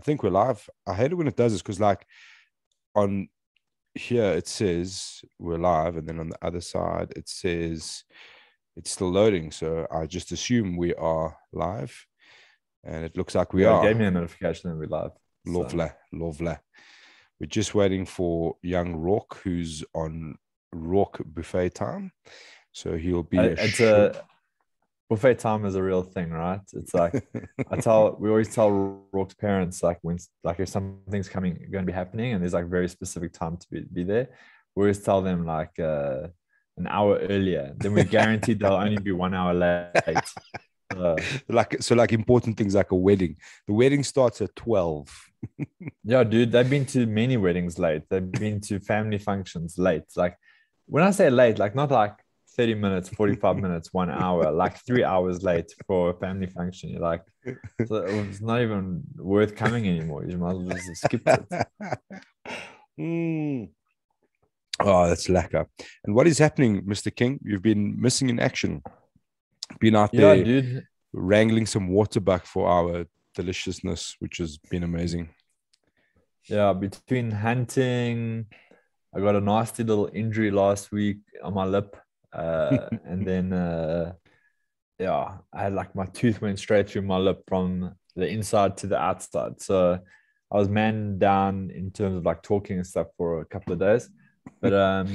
think we're live. I hate it when it does this because, like, on here it says we're live, and then on the other side it says it's still loading. So I just assume we are live, and it looks like we are. It gave me a notification that we're live. Lovely, lovely. We're just waiting for young Rourke, who's on Rourke buffet time. So he'll be. Buffet time is a real thing, right? It's like we always tell Rourke's parents, like, when, like, if something's going to be happening and there's like very specific time to be there, we always tell them like an hour earlier. Then we're guaranteed they'll only be 1 hour late. Like important things like a wedding. The wedding starts at 12. Yeah, dude, they've been to many weddings late. They've been to family functions late. Like, when I say late, like, not like 30 minutes, 45 minutes, 1 hour, like 3 hours late for a family function. You're like, so it's not even worth coming anymore. You might as well just skip it. Oh, that's lekker. And what is happening, Mr. King? You've been missing in action. Been out there, dude, wrangling some waterbuck for our deliciousness, which has been amazing. Yeah, between hunting, I got a nasty little injury last week on my lip. And then I had, like, my tooth went straight through my lip from the inside to the outside. So I was man down in terms of like talking and stuff for a couple of days. But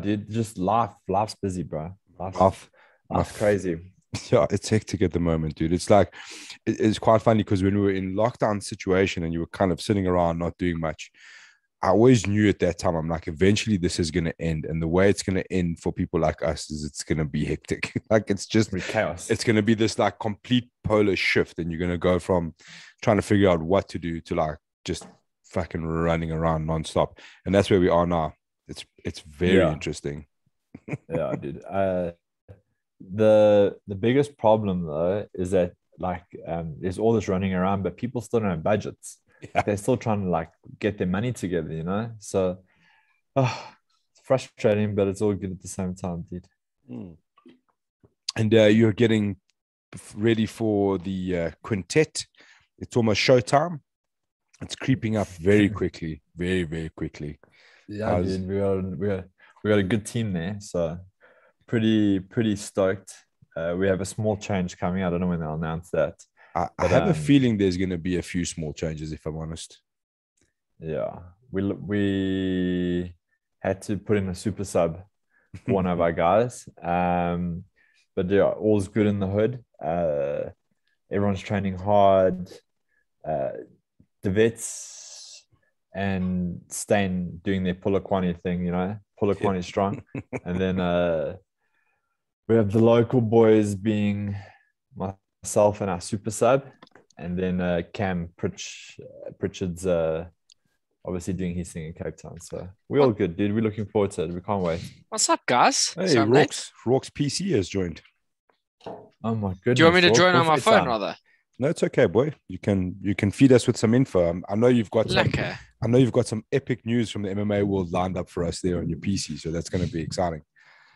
dude, just life's busy, bro. Life's crazy. Yeah, it's hectic at the moment, dude. It's like, it's quite funny because when we were in lockdown situation and you were kind of sitting around not doing much, I always knew at that time, I'm like, eventually this is going to end. And the way it's going to end for people like us is it's going to be hectic. Like, it's just chaos. It's going to be this like complete polar shift. And you're going to go from trying to figure out what to do to like just fucking running around nonstop. And that's where we are now. It's very interesting. Yeah, dude. The biggest problem though is that, like, there's all this running around, but people still don't have budgets. Yeah. They're still trying to like get their money together, you know? So it's frustrating, but it's all good at the same time, dude. And you're getting ready for the quintet. It's almost showtime. It's creeping up very quickly, very, very quickly. Yeah, dude, we got a good team there, so pretty stoked. We have a small change coming. I don't know when they'll announce that. I have a feeling there's going to be a few small changes, if I'm honest. Yeah, we had to put in a super sub for one of our guys. But yeah, all's good in the hood. Everyone's training hard. The vets and Stain doing their Polokwane thing, you know, Polokwane strong. And then we have the local boys being myself and our super sub, and then Cam Pritchard's obviously doing his thing in Cape Town. So we're all good, dude. We're looking forward to it. We can't wait. What's up, guys? Hey, Rourke's PC has joined. Oh my goodness. Do you want me to join on my phone rather? No, it's okay, boy. You can feed us with some info. I know you've got some epic news from the MMA world lined up for us there on your PC, so that's going to be exciting.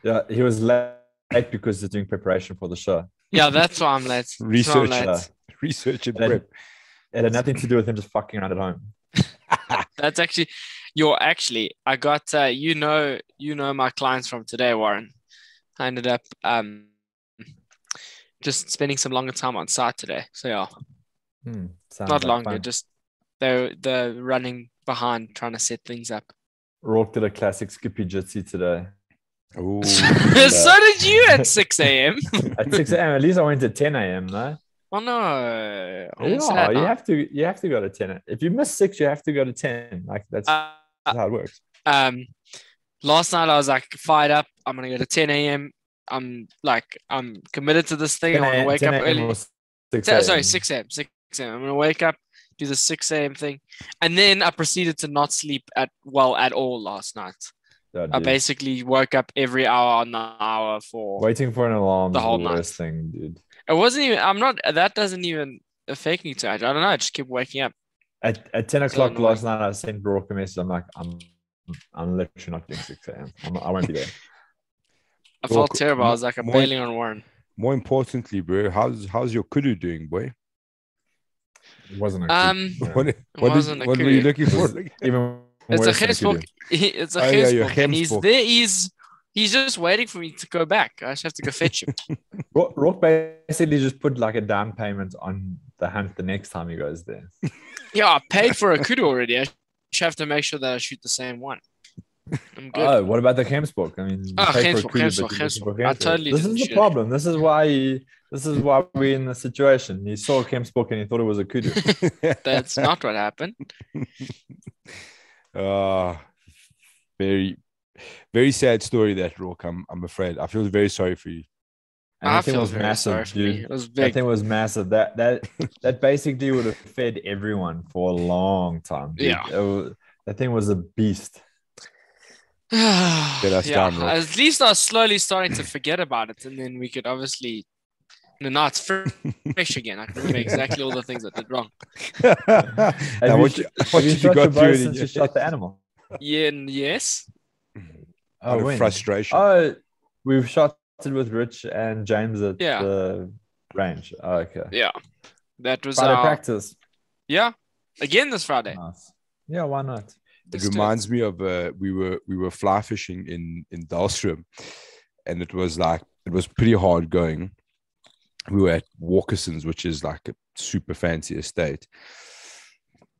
Yeah, he was late because he's doing preparation for the show. Yeah, that's why I'm late. Research and prep. It had nothing to do with him just fucking around at home. That's actually, I got, you know my clients from today, Warren. I ended up just spending some longer time on site today. So yeah, not like longer, fun. Just they're running behind trying to set things up. Rourke did a classic skippy jitsi today. Ooh, so did you at 6 a.m. At 6 a.m. At least I went to 10 a.m. No. Oh no! Yeah, you have to go to 10. If you miss 6, you have to go to 10. Like that's how it works. Last night I was like fired up. I'm gonna go to 10 a.m. I'm committed to this thing. I'm gonna wake up early. 6 a.m. I'm gonna wake up, do the 6 a.m. thing, and then I proceeded to not sleep at all last night. I basically woke up every hour on the hour for waiting for an alarm. The whole night thing, dude. It wasn't even. I'm not. That doesn't even affect me too much. I don't know. I just kept waking up. At 10 o'clock last night, I sent Rourke a message. I'm like, I'm literally not doing 6 a.m. I won't be there. I felt terrible. I was like, I'm bailing on Warren. More importantly, bro, how's your kudu doing, boy? It wasn't a What were you looking for? Even it's a worse than Gemsbok. It's a your Gemsbok, and he's Gemsbok. there. He's just waiting for me to go back. I just have to go fetch him. Rock basically just put like a down payment on the hunt the next time he goes there. Yeah, I paid for a kudu already. I just have to make sure that I shoot the same one. I'm good. Oh, what about the Gemsbok? I mean, you pay for a kudu, but you just book I it. totally This didn't is the shoot it. problem. This is why we're in the situation. He saw a Gemsbok and he thought it was a kudu. That's not what happened. Very, very sad story that, Rock. I'm afraid. I feel very sorry for you. And I that thing feel was very massive, sorry for me. dude. It was That big. thing was massive. That basically would have fed everyone for a long time. Dude. Yeah. That thing was a beast. us down, Rock. At least I was slowly starting to forget about it, and then we could obviously. Now it's fresh again. I can remember exactly all the things I did wrong. Now, what Have you you shot got your through bow it since you shot the animal? Yeah, and yes. out of when? frustration. Oh, we've shot it with Rich and James at Yeah. the range. Oh, okay. Yeah. That was Friday practice. Yeah. Again this Friday. Nice. Yeah, why not? It reminds me of we were fly fishing in Dalstrom, and it was pretty hard going. We were at Walkerson's, which is like a super fancy estate,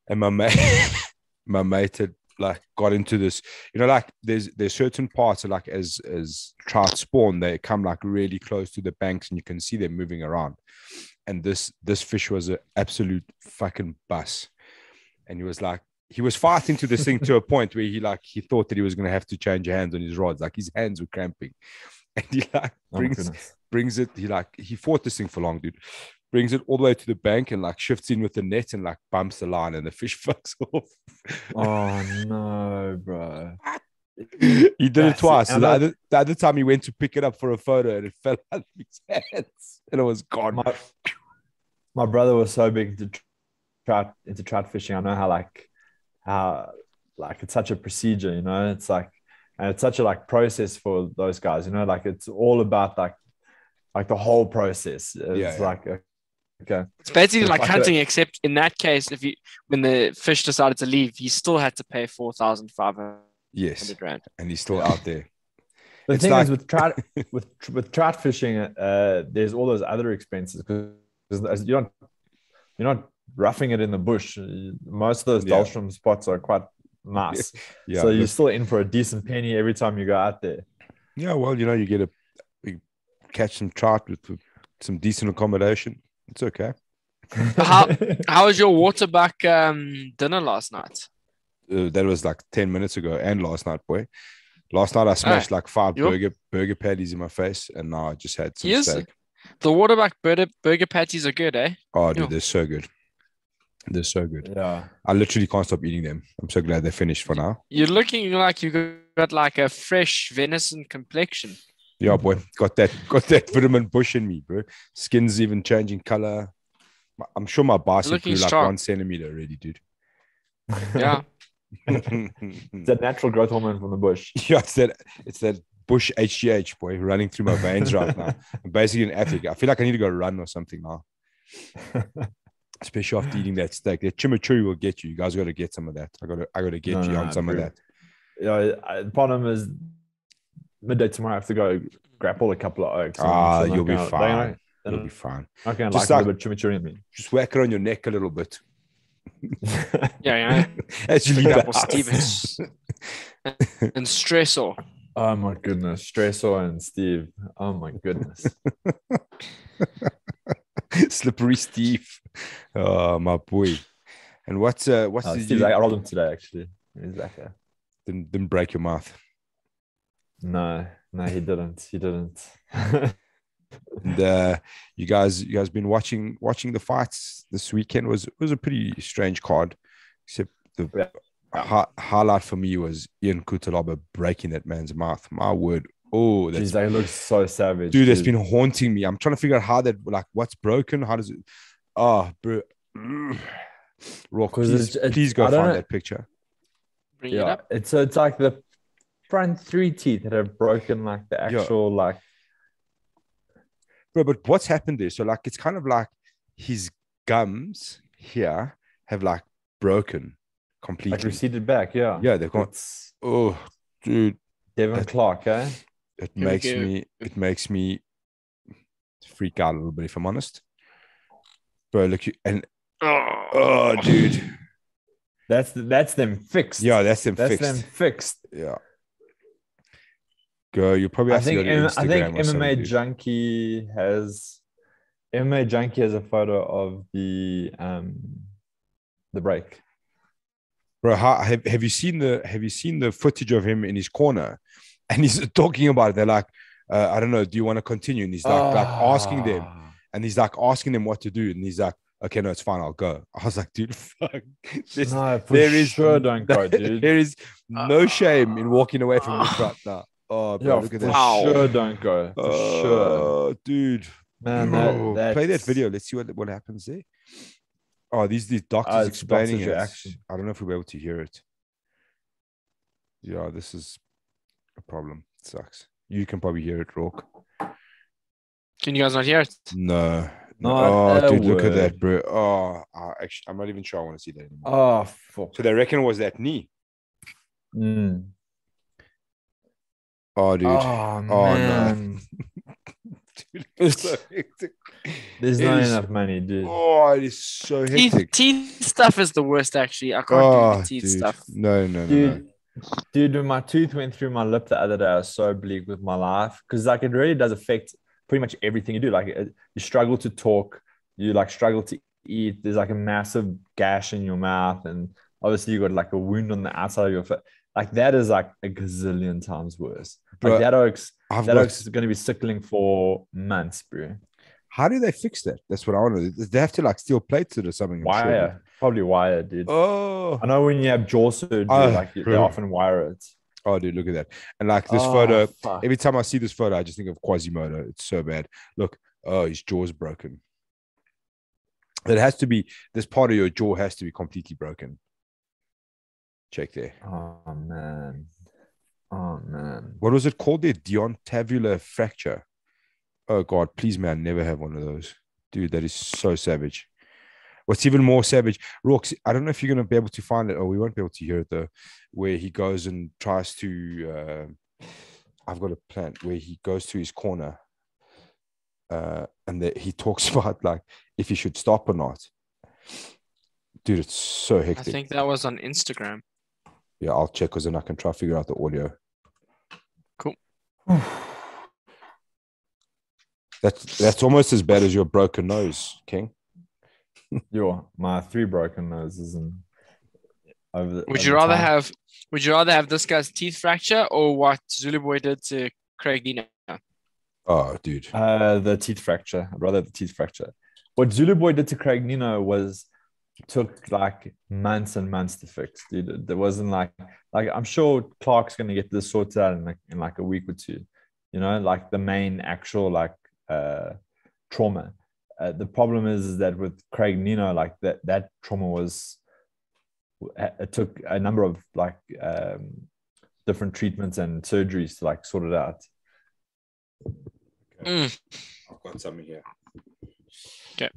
and my mate had like got into this, like there's certain parts of, like as trout spawn, they come like really close to the banks and you can see them moving around, and this fish was an absolute fucking bus, and he was fighting to this thing to a point where he thought that he was going to have to change hands on his rods, like his hands were cramping, and he brings it, he fought this thing for long, dude, brings it all the way to the bank and like shifts in with the net and like bumps the line and the fish fucks off. Oh no, bro. He did it twice. So the other time he went to pick it up for a photo and it fell out of his hands and it was gone. My brother was so big into trout fishing. I know how it's such a procedure, it's like, and it's such a like process for those guys, like it's all about like the whole process. It's like okay. It's basically like hunting, except in that case, when the fish decided to leave, he still had to pay 4,500. Yes, rand. And he's still out there. The thing is with trout with trout fishing, there's all those other expenses because you're not roughing it in the bush. Most of those Dalstrom spots are quite nice. Yeah, so you're still in for a decent penny every time you go out there. Yeah, well, you catch some trout with some decent accommodation. It's okay. How was your waterbuck dinner last night? That was like 10 minutes ago, and last night, boy. Last night I smashed like 5 burger patties in my face, and now I just had some steak. The waterbuck burger patties are good, eh? Oh, dude, they're so good. They're so good. Yeah. I literally can't stop eating them. I'm so glad they're finished for now. You're looking like you got like a fresh venison complexion. Yeah, boy. Got that vitamin bush in me, bro. Skin's even changing color. I'm sure my bicep grew like 1 centimeter already, dude. Yeah. It's that natural growth hormone from the bush. Yeah, it's that bush HGH, boy, running through my veins right now. I'm basically an athlete. I feel like I need to go run or something now. Especially after eating that steak. That chimichurri will get you. You guys got to get some of that. I got to get you on some of that. Yeah, the problem is midday tomorrow I have to go grapple a couple of oaks. You'll be fine. You'll be fine. Not going to like a little bit chimichurri in me. Just whack it on your neck a little bit. Yeah. As you leave Stevens and Stressor. Oh my goodness, Stressor and Steve. Oh my goodness. Slippery Steve. Oh my boy. And what's Steve? I rolled him today actually. He's back there. Didn't break your mouth. No, he didn't. And you guys been watching the fights this weekend. Was a pretty strange card, except the highlight for me was Ian Kutalaba breaking that man's mouth. My word. Oh, that looks so savage. Dude, that's been haunting me. I'm trying to figure out how that, like, what's broken. How does it? Oh, bro. Rock, please go find that picture. Bring it up. It's like the front 3 teeth that have broken, like the actual like. Bro, but what's happened there? So like, it's kind of like his gums, here have like broken completely. Like receded back, yeah. Yeah, they've got. Oh, dude, Devin Clark, eh? it makes me freak out a little bit if I'm honest, bro. Look, oh, dude, that's them fixed. Yeah, that's them fixed. Yeah. Go. You probably have to go to Instagram. I think or MMA Junkie has a photo of the break. Bro, have you seen the footage of him in his corner, and he's talking about it? They're like, I don't know, do you want to continue? And he's like asking them, and he's like asking them what to do, and he's like, okay, no, it's fine, I'll go. I was like, dude, fuck. Don't go, dude. There is no shame in walking away from this right now. Oh, bro, look at this. Sure, don't go. For sure, dude. Man, play that video. Let's see what happens there. Oh, these doctors explaining it. I don't know if we'll be able to hear it. Yeah, this is a problem. It sucks. You can probably hear it, Rourke. Can you guys not hear it? No. Oh, dude, look at that, bro. Oh, I'm not even sure I want to see that anymore. Oh, fuck. So they reckon it was that knee. Oh, dude. Oh, man. No. Dude, it's so hectic. There's not enough money, dude. Oh, it is so hectic. Teeth stuff is the worst, actually. I can't do the teeth stuff. No. Dude, when my tooth went through my lip the other day, I was so bleak with my life because like it really does affect pretty much everything you do. Like you struggle to talk, you like struggle to eat. There's like a massive gash in your mouth, and obviously you got like a wound on the outside of your foot. Like that is like a gazillion times worse. Like that oak's is going to be sickling for months, bro. How do they fix that? That's what I want to do. They have to like steel plates it or something. Wire, probably wire, dude. Oh, I know when you have jaw surgery, like they often wire it. Oh, dude, look at that. And like this photo, every time I see this photo, I just think of Quasimodo. It's so bad. Look, his jaw's broken. It has to be, this part of your jaw has to be completely broken. Check there. Oh, man. What was it called there? Deontavular fracture. Oh, God, please, man, never have one of those. Dude, that is so savage. What's even more savage, Rourke, I don't know if you're going to be able to find it, or we won't be able to hear it, though, where he goes and tries to, I've got a plan, where he goes to his corner and he talks about, like, if he should stop or not. Dude, it's so hectic. I think that was on Instagram. Yeah, I'll check, because then I can try to figure out the audio. Cool. That's almost as bad as your broken nose, King. My 3 broken noses and Would you rather have this guy's teeth fracture or what Zulu Boy did to Craig Dino? Oh, dude. The teeth fracture. I'd rather have the teeth fracture. What Zulu Boy did to Craig Nino took like months and months to fix, dude. There wasn't like I'm sure Clark's gonna get this sorted out in like a week or two. You know, like the main actual trauma. The problem is that with Craig Nino, like that trauma it took a number of like different treatments and surgeries to like sort it out. Okay. I've got something here. Okay.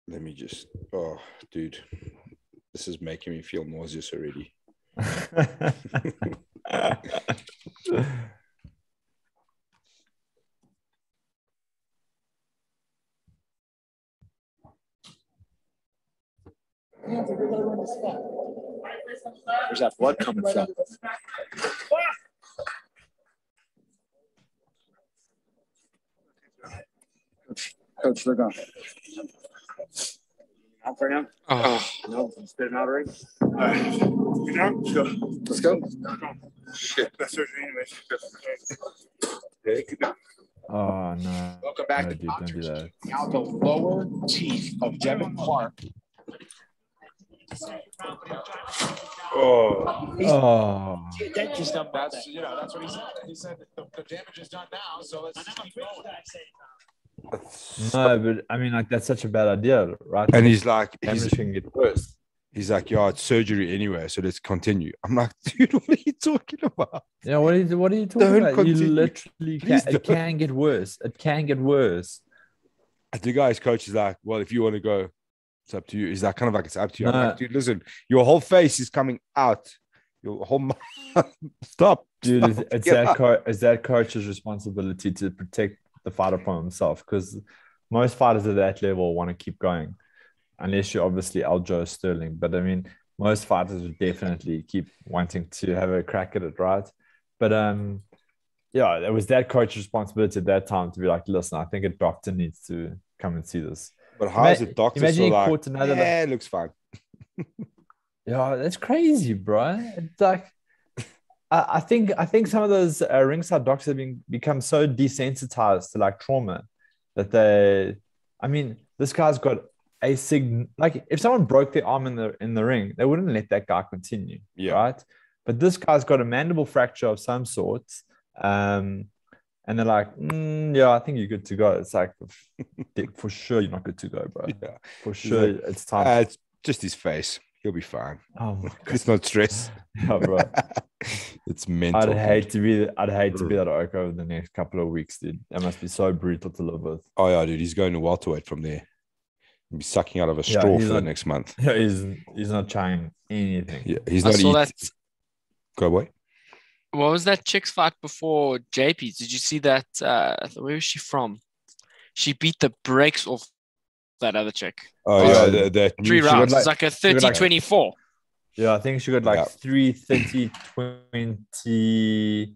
Let me just, dude, this is making me feel nauseous already. Where's that blood coming from? Coach, they're gone. Out for now? No, spit him out already. All right. You down? Let's go. Shit. That's surgery anyways. Oh, no. Welcome back to dude, don't do that. Now the lower teeth of Devin Clark. Dentist done that. That's what he said. He said the damage is done now, so let's keep going. No, but I mean, like that's such a bad idea, right? And he's like, damage can get worse. He's like, yeah, it's surgery anyway, so let's continue. I'm like, dude, what are you talking about? Yeah, what are you talking about? Continue. You literally can. It can get worse. It can get worse. The guy's coach is like, well, if you want to go, It's up to you. Is that kind of like it's up to you? No. I'm like, dude, listen, your whole face is coming out. Your whole mouth. Stop. Dude, Stop. it's that coach's responsibility to protect the fighter from himself, because most fighters at that level want to keep going, unless you're obviously Aljo Sterling. But I mean, most fighters would definitely keep wanting to have a crack at it, right? But yeah, it was that coach's responsibility at that time to be like, listen, I think a doctor needs to come and see this. But how is a doctor imagine so he like, caught another, yeah, it looks fine. Yeah, that's crazy, bro. It's like I think some of those ringside doctors have become so desensitized to like trauma that I mean, this guy's got like if someone broke their arm in the ring, they wouldn't let that guy continue, right? But this guy's got a mandible fracture of some sort, and they're like, yeah, I think you're good to go. It's like, for sure you're not good to go, bro. Yeah, for sure, like, it's time. It's just his face. He'll be fine. Oh my God. It's not stress. Yeah, bro. It's mental. I'd hate to be that oak over the next couple of weeks, dude. That must be so brutal to live with. Oh yeah, dude. He's going to welterweight from there. He'll be sucking out of a straw for the next month. Yeah, he's not trying anything. Yeah, he's not eating. Go away. What was that chick's fight before JP's? Did you see that? Where was she from? She beat the brakes off that other chick. Oh, yeah. That 3 rounds. It's like a 30-24. Yeah, I think she got like 3-30-20.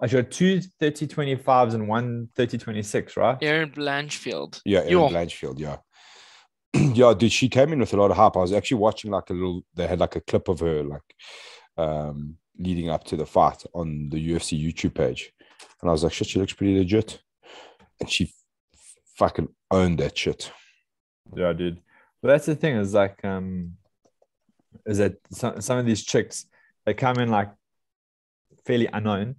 I got 2 30-25s and 1 30-26, right? Erin Blanchfield. Yeah, Erin Blanchfield, yeah. Yeah, dude, she came in with a lot of hype. I was actually watching they had like a clip of her like leading up to the fight on the UFC YouTube page. And I was like, shit, she looks pretty legit. And she fucking owned that shit. Yeah, dude. But that's the thing is like, is that some of these chicks, they come in like fairly unknown,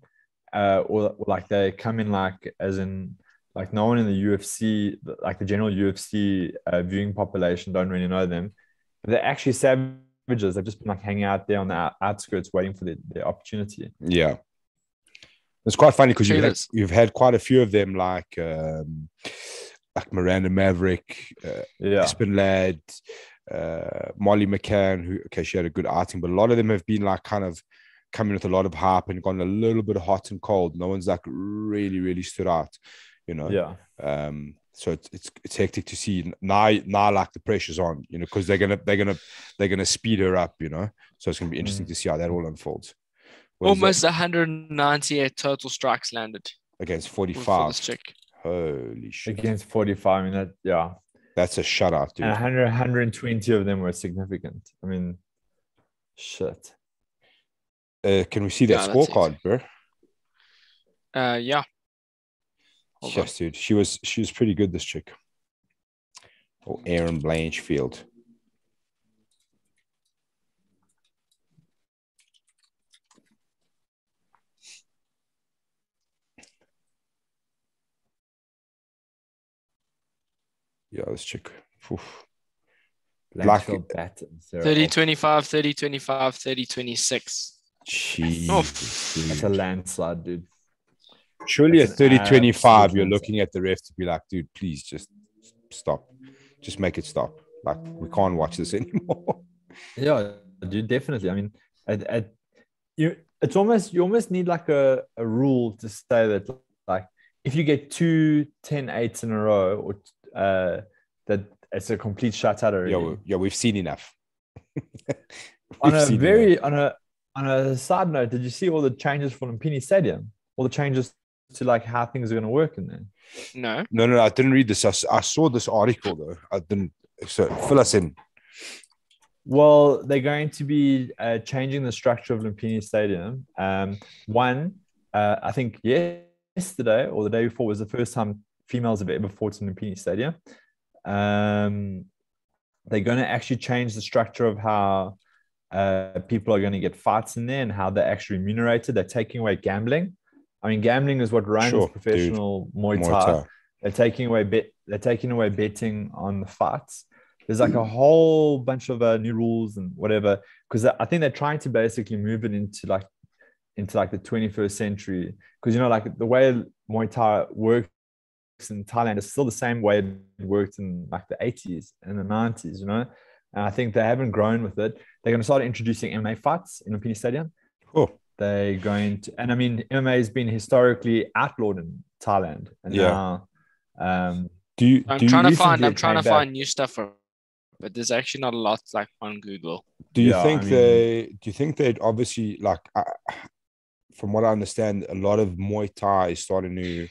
or like they come in like as in like no one in the UFC, like the general UFC viewing population don't really know them. But they're actually savages. They've just been like hanging out there on the outskirts waiting for their opportunity. Yeah. It's quite funny because you've had quite a few of them like Miranda Maverick, Aspen Ladd, Molly McCann, she had a good outing, but a lot of them have been like kind of coming with a lot of hype and gone a little bit hot and cold. No one's like really, really stood out, you know? Yeah. So it's hectic to see now like the pressure's on, you know, because they're gonna speed her up, you know. So it's gonna be interesting to see how that all unfolds. Almost 198 total strikes landed against 45. For this chick. Holy shit! Against 45, I mean that's a shutout, dude. And 120 of them were significant. I mean, shit. Can we see that scorecard, bro? Yeah. Yes, dude. She was pretty good, this chick. Oh, Erin Blanchfield. Yeah, this chick. Black 30-25, 30-25, 30-26. Jeez. That's a landslide, dude. Surely at 30-25, you're looking at the ref to be like, dude, please just stop. Just make it stop. Like, we can't watch this anymore. Yeah, dude, definitely. I mean, you almost need like a rule to say that, like, if you get 2 10-8s in a row, or that it's a complete shutout already. Yeah, we've seen enough. On a side note, did you see all the changes for Lumpini Stadium? All the changes to like how things are going to work in there? No, I didn't read this. I saw this article though. I didn't. So fill us in. Well, they're going to be changing the structure of Lumpini Stadium. I think yesterday or the day before was the first time females have ever fought in Lumpini Stadium. They're going to actually change the structure of how people are going to get fights in there and how they're actually remunerated. They're taking away gambling. I mean, gambling is what runs professional Muay Thai. They're taking away betting on the fights. There's like a whole bunch of new rules and whatever, because I think they're trying to basically move it into like the 21st century. Because, you know, like the way Muay Thai works in Thailand is still the same way it worked in like the 80s and the 90s, you know. And I think they haven't grown with it. They're going to start introducing MMA fights in Lumpini Stadium. Cool. They're going to, and I mean, MMA has been historically outlawed in Thailand, and now, I'm trying to find new stuff for, but there's actually not a lot like on Google. Do you think they'd obviously like, from what I understand, a lot of Muay Thai is starting to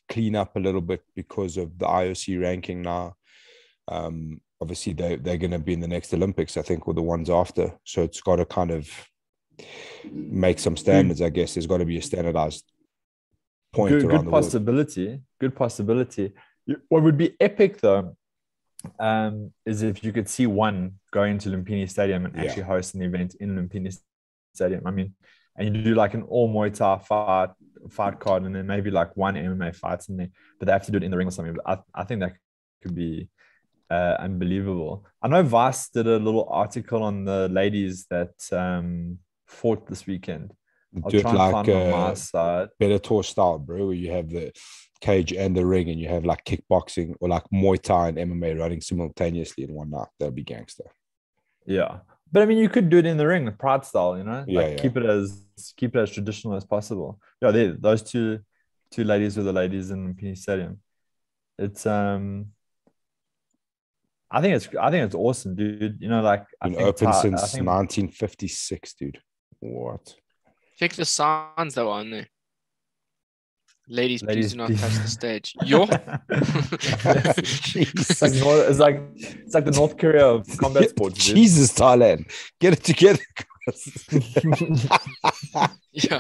clean up a little bit because of the IOC ranking now. Obviously they're going to be in the next Olympics, I think, or the ones after. So it's got to kind of make some standards, I guess. There's got to be a standardized point around the world. Good possibility. What would be epic though, is if you could see one going to Lumpini Stadium and actually host an event in Lumpini Stadium. I mean, and you do like an all Muay Thai fight card, and then maybe like one MMA fights in there, but they have to do it in the ring or something. But I think that could be unbelievable. I know Vice did a little article on the ladies that fought this weekend. I'll do try it and like find on my side. Better tour style, bro, where you have the cage and the ring, and you have like kickboxing or like Muay Thai and MMA running simultaneously in one night. That'd be gangster. Yeah, but I mean, you could do it in the ring, the Pride style, you know, keep it as traditional as possible. Yeah, those two ladies were the ladies in the Stadium. It's I think it's awesome, dude. You know, like been open since 1956, dude. What? Check the signs that were on there. Ladies, please do not touch the stage. Yo. It's like the North Korea of combat sports. Dude. Jesus, Thailand, get it together.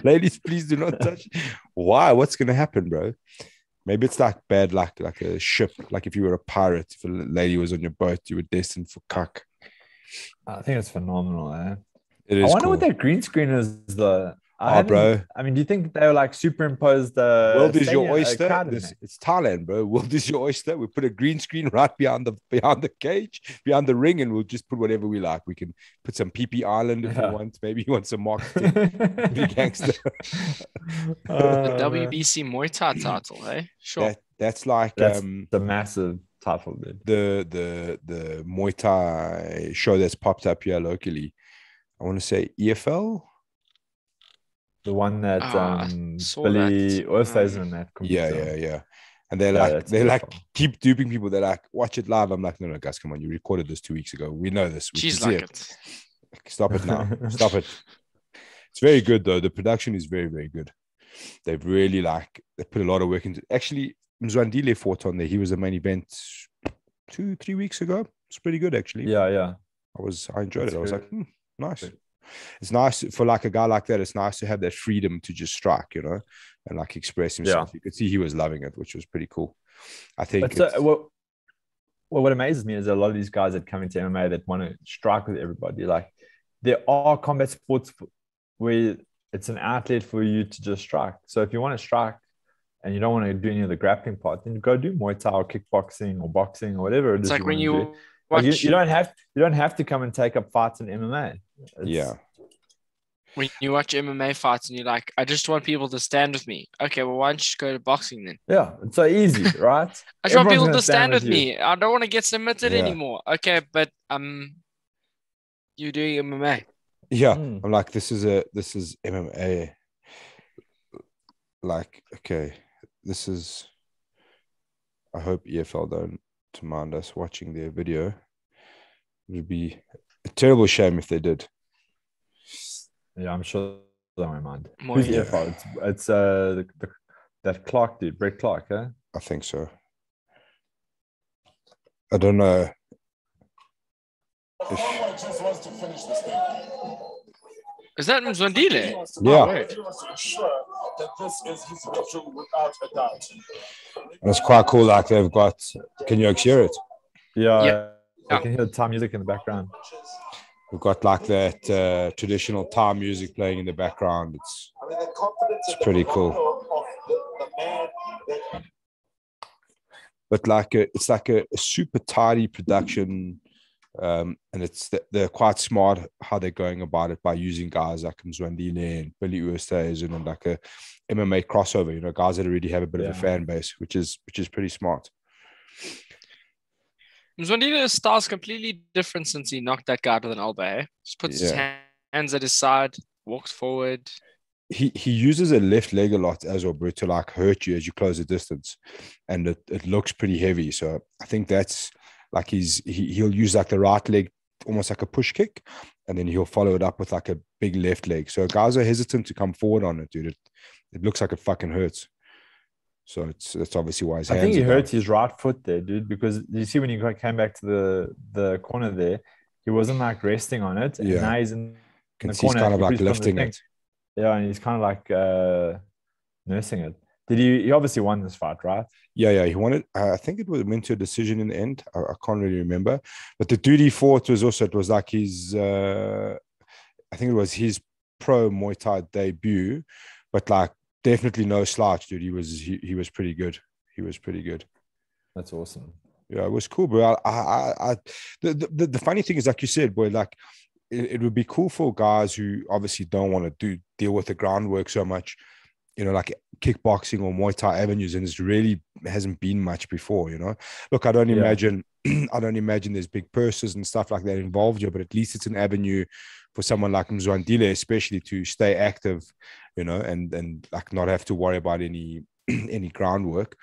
Ladies, please do not touch. Why? What's gonna happen, bro? Maybe it's like bad luck, like a ship. Like if you were a pirate, if a lady was on your boat, you were destined for cuck. I think it's phenomenal, eh? It is. I wonder what that green screen is, though. Bro. I mean, do you think they were like superimposed the world is your oyster? It's Thailand, bro. World is your oyster. We put a green screen right behind the cage, behind the ring, and we'll just put whatever we like. We can put some PP Island if you want. Maybe you want some marketing. Be gangster. The WBC Muay Thai title, eh? Sure. That's like the massive title, dude. The Muay Thai show that's popped up here locally. I want to say EFL. The one that Billy Oster's in that. Yeah. And they're like keep duping people. They're like, watch it live. I'm like, no, guys, come on. You recorded this 2 weeks ago. We know this. She's like it. Stop it now. Stop it. It's very good though. The production is very, very good. They've really they put a lot of work into. Actually, Mzwandile fought on there. He was the main event 2-3 weeks ago. It's pretty good actually. Yeah. I enjoyed it. I was like, nice. It's nice for like a guy like that. It's nice to have that freedom to just strike, you know, and like express himself. You could see he was loving it, which was pretty cool. I think. What amazes me is a lot of these guys that come into MMA that want to strike with everybody. Like there are combat sports where it's an outlet for you to just strike. So if you want to strike and you don't want to do any of the grappling part, then go do Muay Thai or kickboxing or boxing or whatever it is. It's like when you don't have to come and take up fights in MMA. When you watch MMA fights and you're like, I just want people to stand with me. Okay, well, why don't you just go to boxing then? Yeah, it's so easy, right? I just want people to stand with me. I don't want to get submitted anymore. Okay, but you're doing MMA. Yeah, I'm like, this is MMA. Like, okay, this is. I hope EFL don't mind us watching their video. It would be a terrible shame if they did. Yeah, I'm sure they won't mind. Who's EFL? It's that Clark dude, Brett Clark, eh? I think so. I don't know. Is that Mzwandile? Yeah. And it's quite cool. Like they've got. Can you hear it? Yeah. I can hear the Thai music in the background. We've got like that traditional Thai music playing in the background. It's pretty cool. But like it's like a super tidy production. And they're quite smart how they're going about it by using guys like Mzwandile and Billy Oosthuizen and like a MMA crossover, you know, guys that already have a bit of a fan base, which is pretty smart. Mzwandile's style's completely different since he knocked that guy out with an elbow. Eh? Just puts his hands at his side, walks forward. He uses a left leg a lot as well, bro, to like hurt you as you close the distance, and it looks pretty heavy. So I think that's like he'll use like the right leg almost like a push kick, and then he'll follow it up with like a big left leg. So guys are hesitant to come forward on it, dude. It looks like it fucking hurts. So that's obviously why his hands. I think he hurt his right foot there, dude, because you see when he came back to the corner there, he wasn't like resting on it. And now he's in the corner. He's kind of like lifting it. Yeah, and he's kind of like nursing it. He obviously won this fight, right? Yeah, he won it. I think it went to a decision in the end. I can't really remember. But the dude he fought was like his, I think it was his pro Muay Thai debut, but like definitely no slouch, dude. He was pretty good. He was pretty good. That's awesome. Yeah, it was cool, bro. The funny thing is, like you said, boy, like it would be cool for guys who obviously don't want to deal with the groundwork so much, you know, like kickboxing or Muay Thai avenues, and it really hasn't been much before, you know. Look, I don't imagine there's big purses and stuff like that involved here, but at least it's an avenue for someone like Mzwandile, especially, to stay active, you know, and like not have to worry about any groundwork.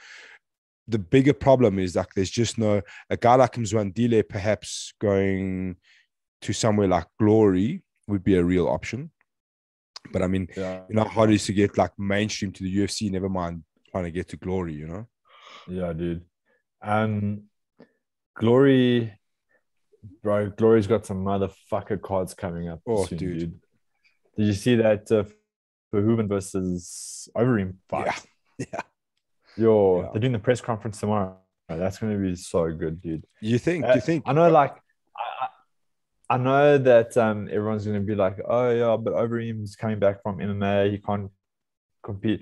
The bigger problem is like there's just a guy like Mzwandile perhaps going to somewhere like Glory would be a real option. But I mean, you know how hard it is to get like mainstream to the UFC, never mind trying to get to Glory, you know? Yeah, dude. Glory's got some motherfucker cards coming up soon, dude. Did you see that Verhoeven versus Overeem fight? Yeah. They're doing the press conference tomorrow. That's going to be so good, dude. You think? I know, like, I know that everyone's going to be like, oh, yeah, but Overeem's coming back from MMA. He can't compete.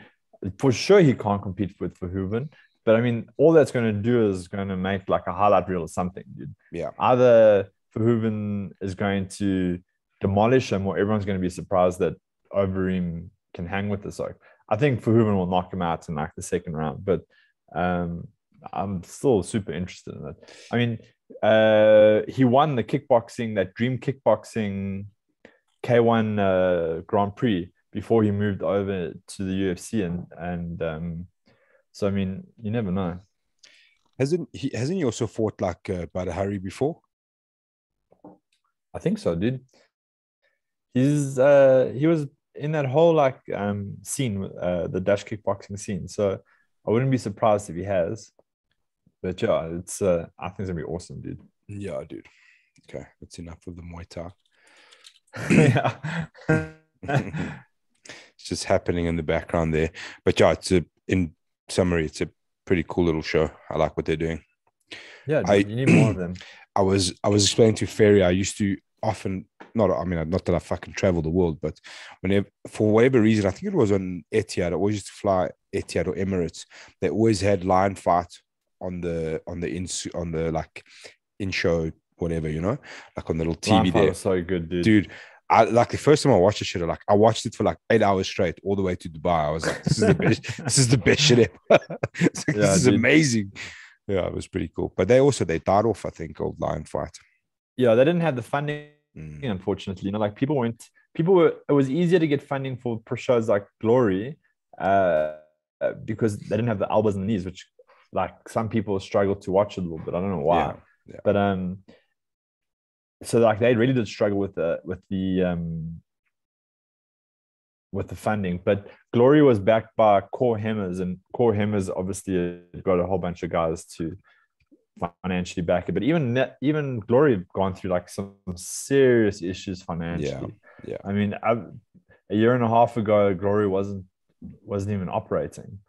For sure, he can't compete with Verhoeven. But, I mean, all that's going to do is going to make, like, a highlight reel or something, dude. Yeah. Either Verhoeven is going to demolish him, or everyone's going to be surprised that Overeem can hang with this. Like, I think Verhoeven will knock him out in, like, the second round. But I'm still super interested in it. I mean, he won the kickboxing, that Dream Kickboxing K1 Grand Prix before he moved over to the UFC, and so I mean, you never know. Hasn't he also fought like Badahari before? I think so, dude. He was in that whole like scene, the Dutch kickboxing scene. So I wouldn't be surprised if he has. But yeah, it's I think it's gonna be awesome, dude. Yeah, dude. Okay, that's enough of the Muay Thai. Yeah. It's just happening in the background there. But yeah, in summary, it's a pretty cool little show. I like what they're doing. Yeah, dude, you need more of them. I was explaining to Ferry, I used to often not that I fucking travel the world, but whenever, for whatever reason, I think it was on Etihad, I always used to fly Etihad or Emirates. They always had lion fight on the like in-show whatever, you know, like on the little TV there. Was so good, dude. I like the first time I watched the shit, I watched it for like 8 hours straight all the way to Dubai. I was like, this is the best. This is the best shit ever. This is amazing. Yeah, it was pretty cool. But they died off, I think, old lion fight. Yeah, they didn't have the funding, unfortunately. You know, like it was easier to get funding for shows like Glory because they didn't have the elbows and knees, which like some people struggle to watch a little bit. I don't know why. Yeah. But so like they really did struggle with the funding. But Glory was backed by Core Hemmers, and Core Hemmers obviously got a whole bunch of guys to financially back it. But even Glory had gone through like some serious issues financially. Yeah. I mean, a year and a half ago, Glory wasn't even operating.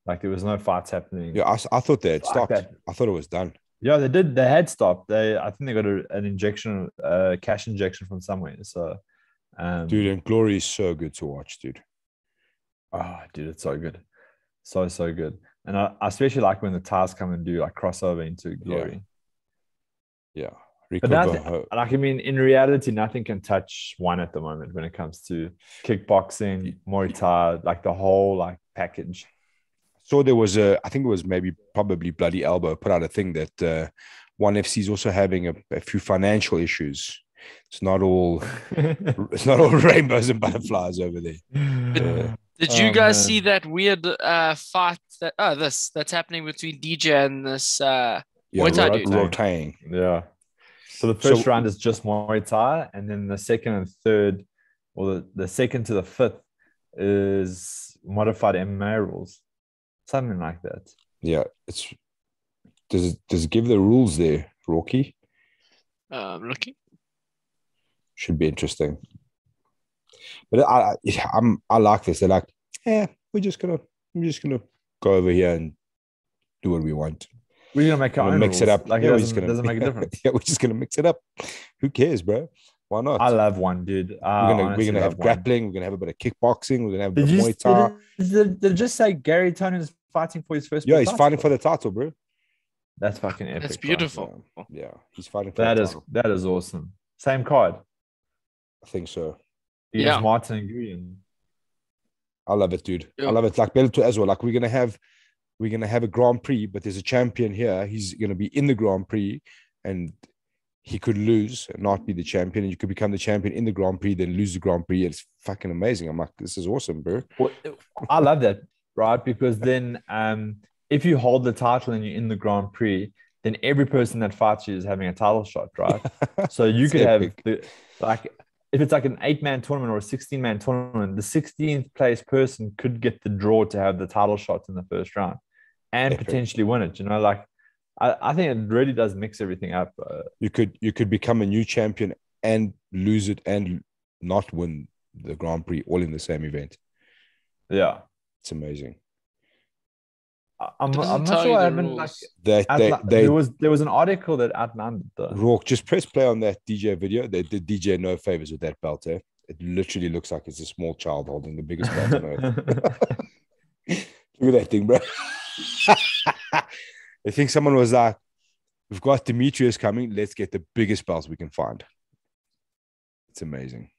Like there was no fights happening. Yeah, I thought they had stopped. I thought it was done. Yeah, they did. They had stopped. I think they got an injection, cash injection from somewhere. So, dude, and Glory is so good to watch, dude. Oh, dude, it's so good, so good. And I especially like when the Tars come and do like crossover into Glory. Yeah, But like, I mean, in reality, nothing can touch one at the moment when it comes to kickboxing, Muay Thai, like the whole like package. So there was I think it was probably Bloody Elbow put out a thing that ONE FC is also having a few financial issues. It's not all rainbows and butterflies over there. Did you guys see that weird fight that's happening between DJ and this Muay Thai dude? Rotating. Yeah. So the first round is just Muay Thai, and then the second and third, or the second to the fifth, is modified MMA rules, something like that. Yeah, does it give the rules there, Rocky? Looking. Should be interesting. But I like this. They're like, we're just gonna go over here and do what we want. We're gonna make our own mix rules. it up. Like, yeah, it doesn't make a difference. Yeah, we're just gonna mix it up. Who cares, bro? Why not? I love ONE, dude. We're gonna have grappling. We're gonna have a bit of kickboxing. We're gonna have Muay Thai. Did it just say Gary Tonin is fighting for his first? Yeah, he's fighting for the title, bro. That's fucking epic. That's beautiful. Right? Yeah, he's fighting for the title. That is awesome. Same card. I think so. Yeah, Martin and Nguyen. I love it, dude. Yeah. I love it. Like Bellator as well. Like we're gonna have a Grand Prix, but there's a champion here. He's gonna be in the Grand Prix, and he could lose and not be the champion, and you could become the champion in the Grand Prix, then lose the Grand Prix. It's fucking amazing. I'm like, this is awesome, bro. Well, I love that, right? Because then, if you hold the title and you're in the Grand Prix, then every person that fights you is having a title shot, right? So you could have if it's like an 8-man tournament or a 16-man tournament, the 16th place person could get the draw to have the title shot in the first round and potentially win it. You know, like I think it really does mix everything up. You could become a new champion and lose it and not win the Grand Prix all in the same event. Yeah, it's amazing. I'm not sure I haven't like there was an article that outlined it though. Rourke, just press play on that DJ video. They did DJ no favors with that belt, eh? It literally looks like it's a small child holding the biggest belt on earth. Look at that thing, bro. I think someone was like, we've got Demetrius coming, let's get the biggest belt we can find. It's amazing.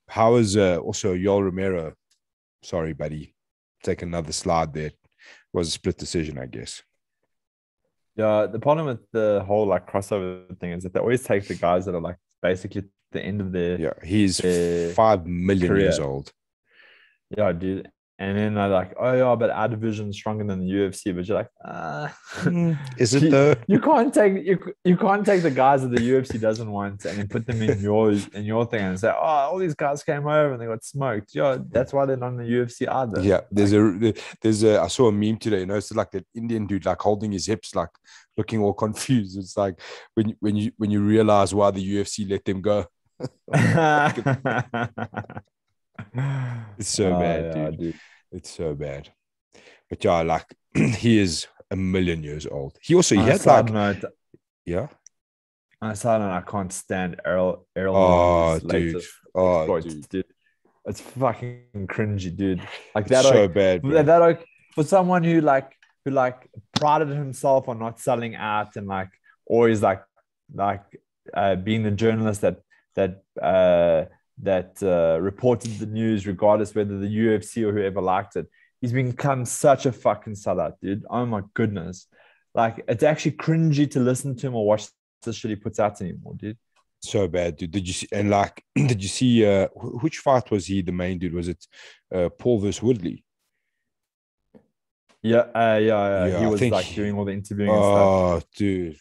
How is also Yoel Romero? Sorry, buddy. Take another slide there. It was a split decision, I guess. Yeah, the problem with the whole like crossover thing is that they always take the guys that are like basically the end of their he's 5 million career. Years old. Yeah, dude. And then they're like, oh yeah, but our division's stronger than the UFC. But you're like, is it though? You can't take the guys that the UFC doesn't want and then put them in your thing and say, oh, all these guys came over and they got smoked. Yeah, that's why they're not in the UFC either. Yeah, there's a I saw a meme today. You know, it's like that Indian dude like holding his hips, like looking all confused. It's like when you realize why the UFC let them go. It's so bad, dude. It's so bad. But yeah, like he is 1 million years old. He had like note, yeah. I can't stand Errol. Dude. Dude. It's fucking cringy, dude. Like that. So bad. Bro. That like for someone who prided himself on not selling out and like always like being the journalist that reported the news regardless whether the UFC or whoever liked it. He's become such a fucking sellout, dude. Oh my goodness. Like it's actually cringy to listen to him or watch the shit he puts out anymore, dude. So bad, dude. Did you see which fight was he the main dude? Was it Paul versus Woodley? Yeah. He was like doing all the interviewing and stuff. Oh, dude.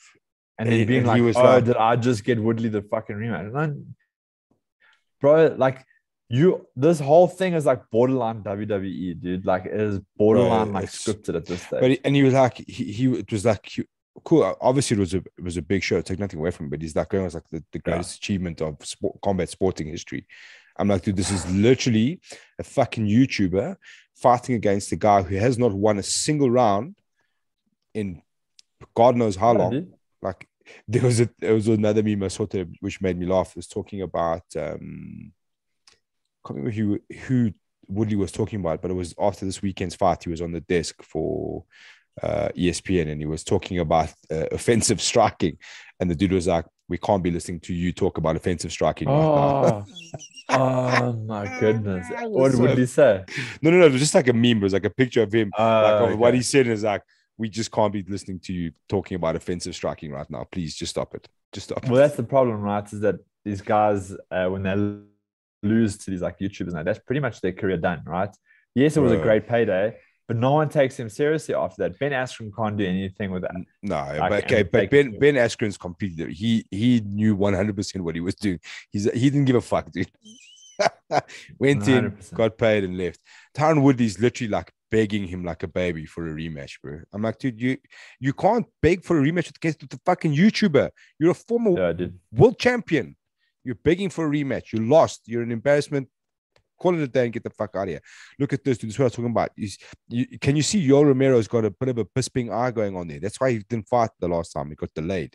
And then being like, oh, did I just get Woodley the fucking rematch? Bro, like this whole thing is like borderline WWE, dude. Like it is borderline scripted at this stage. But he was like, it was like cool. Obviously, it was a big show. Take nothing away from it. But he's like going as like the greatest achievement of combat sporting history. I'm like, dude, this is literally a fucking YouTuber fighting against a guy who has not won a single round in God knows how long. Dude. Like there was another meme I saw today which made me laugh. It was talking about I can't remember who Woodley was talking about, but it was after this weekend's fight. He was on the desk for ESPN, and he was talking about offensive striking, and the dude was like, "We can't be listening to you talk about offensive striking right now." Oh my goodness! What did he say? No, it was just like a meme. It was like a picture of him. What he said is like, "We just can't be listening to you talking about offensive striking right now. Please, just stop it. Just stop." Well, that's the problem, right? Is that these guys, when they lose to these like YouTubers now, that's pretty much their career done, right? Yes, it was a great payday, but no one takes him seriously after that. Ben Askren can't do anything with that. No, but Ben Askren's completely. He knew 100% what he was doing. He didn't give a fuck, dude. Went 100%. In, got paid, and left. Tyron Woodley's literally like begging him like a baby for a rematch, bro. I'm like, dude, you can't beg for a rematch against the fucking YouTuber. You're a former world champion. You're begging for a rematch. You lost. You're an embarrassment. Call it a day and get the fuck out of here. Look at this, dude. This is what I was talking about. Can you see Yoel Romero's got a bit of a bisping eye going on there? That's why he didn't fight the last time. He got delayed.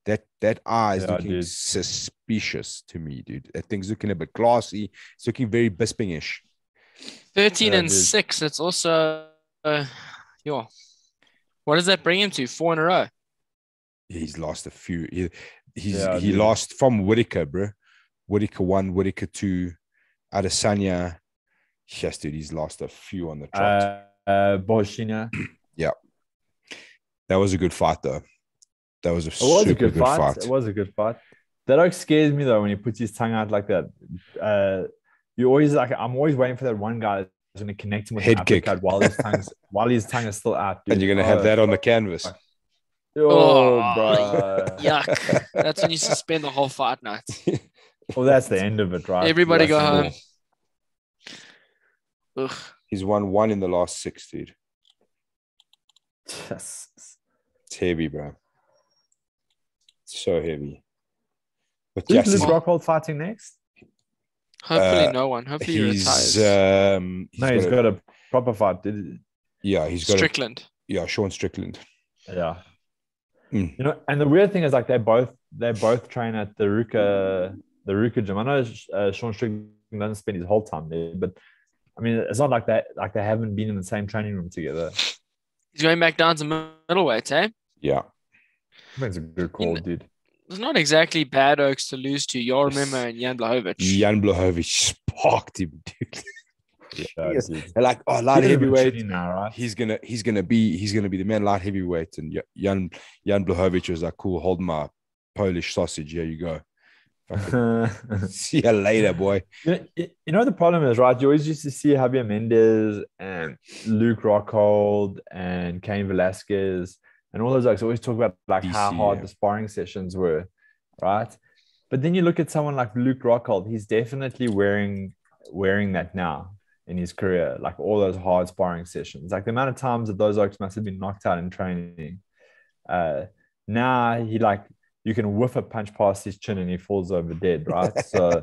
That eye is looking suspicious to me, dude. That thing's looking a bit glassy. It's looking very bisping-ish. 13-6. It's also, what does that bring him to? 4 in a row. He's lost a few. He lost from Whittaker, bro. Whittaker 1, Whittaker 2. Adesanya. Yes, dude, he's lost a few on the trot. Boshina. Yeah. That was a good fight, though. That was a super good fight. It was a good fight. That like scares me, though, when he puts his tongue out like that. You always like, I'm always waiting for that one guy that's going to connect him with head an kick while his tongue is still out. Dude. And you're going to have that on the canvas. Oh, bro. Yuck. That's when you suspend the whole fight night. Well, that's the end of it, right? Everybody go home. Ugh. He's won 1 in the last 6, dude. Yes. It's heavy, bro. It's so heavy. But who's Luke Rockhold fighting next? Hopefully no one. Hopefully he retires. He's got a proper fight. Yeah, he's got Strickland. Sean Strickland. Yeah. You know, and the weird thing is like they both train at the Ruka gym. I know Sean Strickland doesn't spend his whole time there, but I mean, it's not like that. Like they haven't been in the same training room together. He's going back down to middleweight, eh? Yeah, I think it's a good call, dude. It's not exactly bad oaks to lose to Yoel Romero and Jan Blachowicz. Jan Blachowicz sparked him, dude. Yes. They're like, light heavyweight. Now, right? He's gonna be the man light heavyweight, and Jan Blachowicz was like, cool, hold my Polish sausage. Here you go. See you later, boy. You know the problem is, right? You always used to see Javier Mendez and Luke Rockhold and Cain Velasquez and all those guys always talk about like DC, how hard the sparring sessions were, right? But then you look at someone like Luke Rockhold, he's definitely wearing that now in his career, like all those hard sparring sessions. Like the amount of times that those oaks must have been knocked out in training. Now he like, you can whiff a punch past his chin and he falls over dead, right? So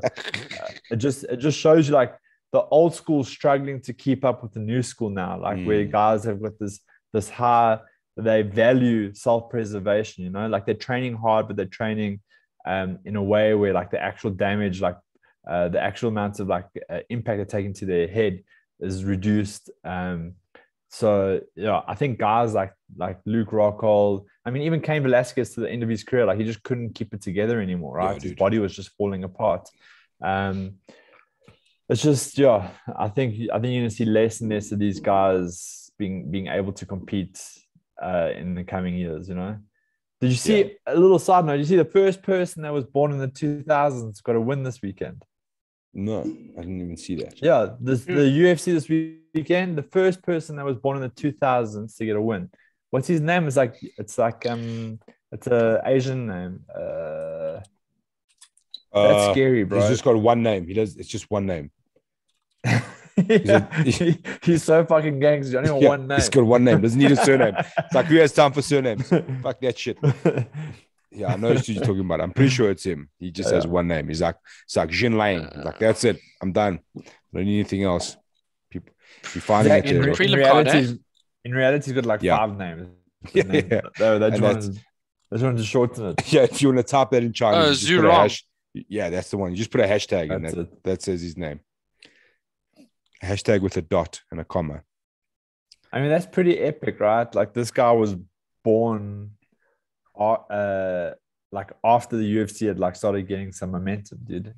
it just shows you like the old school struggling to keep up with the new school now, like where guys have got this high, they value self-preservation, you know, like they're training hard, but they're training in a way where like the actual damage, like the actual amounts of like impact they're taking to their head is reduced. So yeah, I think guys like Luke Rockhold, I mean, even Cain Velasquez to the end of his career, like he just couldn't keep it together anymore, right? His body was just falling apart. It's just, yeah, I think you're gonna see less and less of these guys being able to compete in the coming years, you know. Did you see a little side note? Did you see the first person that was born in the 2000s got a win this weekend? No, I didn't even see that. Yeah, the UFC this weekend, the first person that was born in the 2000s to get a win. What's his name? It's an Asian name. That's scary, bro. He's just got one name. It's just one name. He's so fucking gangster. He's only got one name. He's got one name. Doesn't need a surname. It's like, who has time for surnames? Fuck that shit. Yeah, I know who you're talking about. I'm pretty sure it's him. He just has one name. It's like Jin Lang. Like, that's it. I'm done. I don't need anything else. People, you're finding it. In reality, he's got like 5 names. They just want to shorten it. Yeah, if you want to type that in Chinese, yeah, that's the one. You just put a hashtag and that says his name. A hashtag with a dot and a comma. I mean, that's pretty epic, right? Like this guy was born like after the UFC had like started getting some momentum, dude.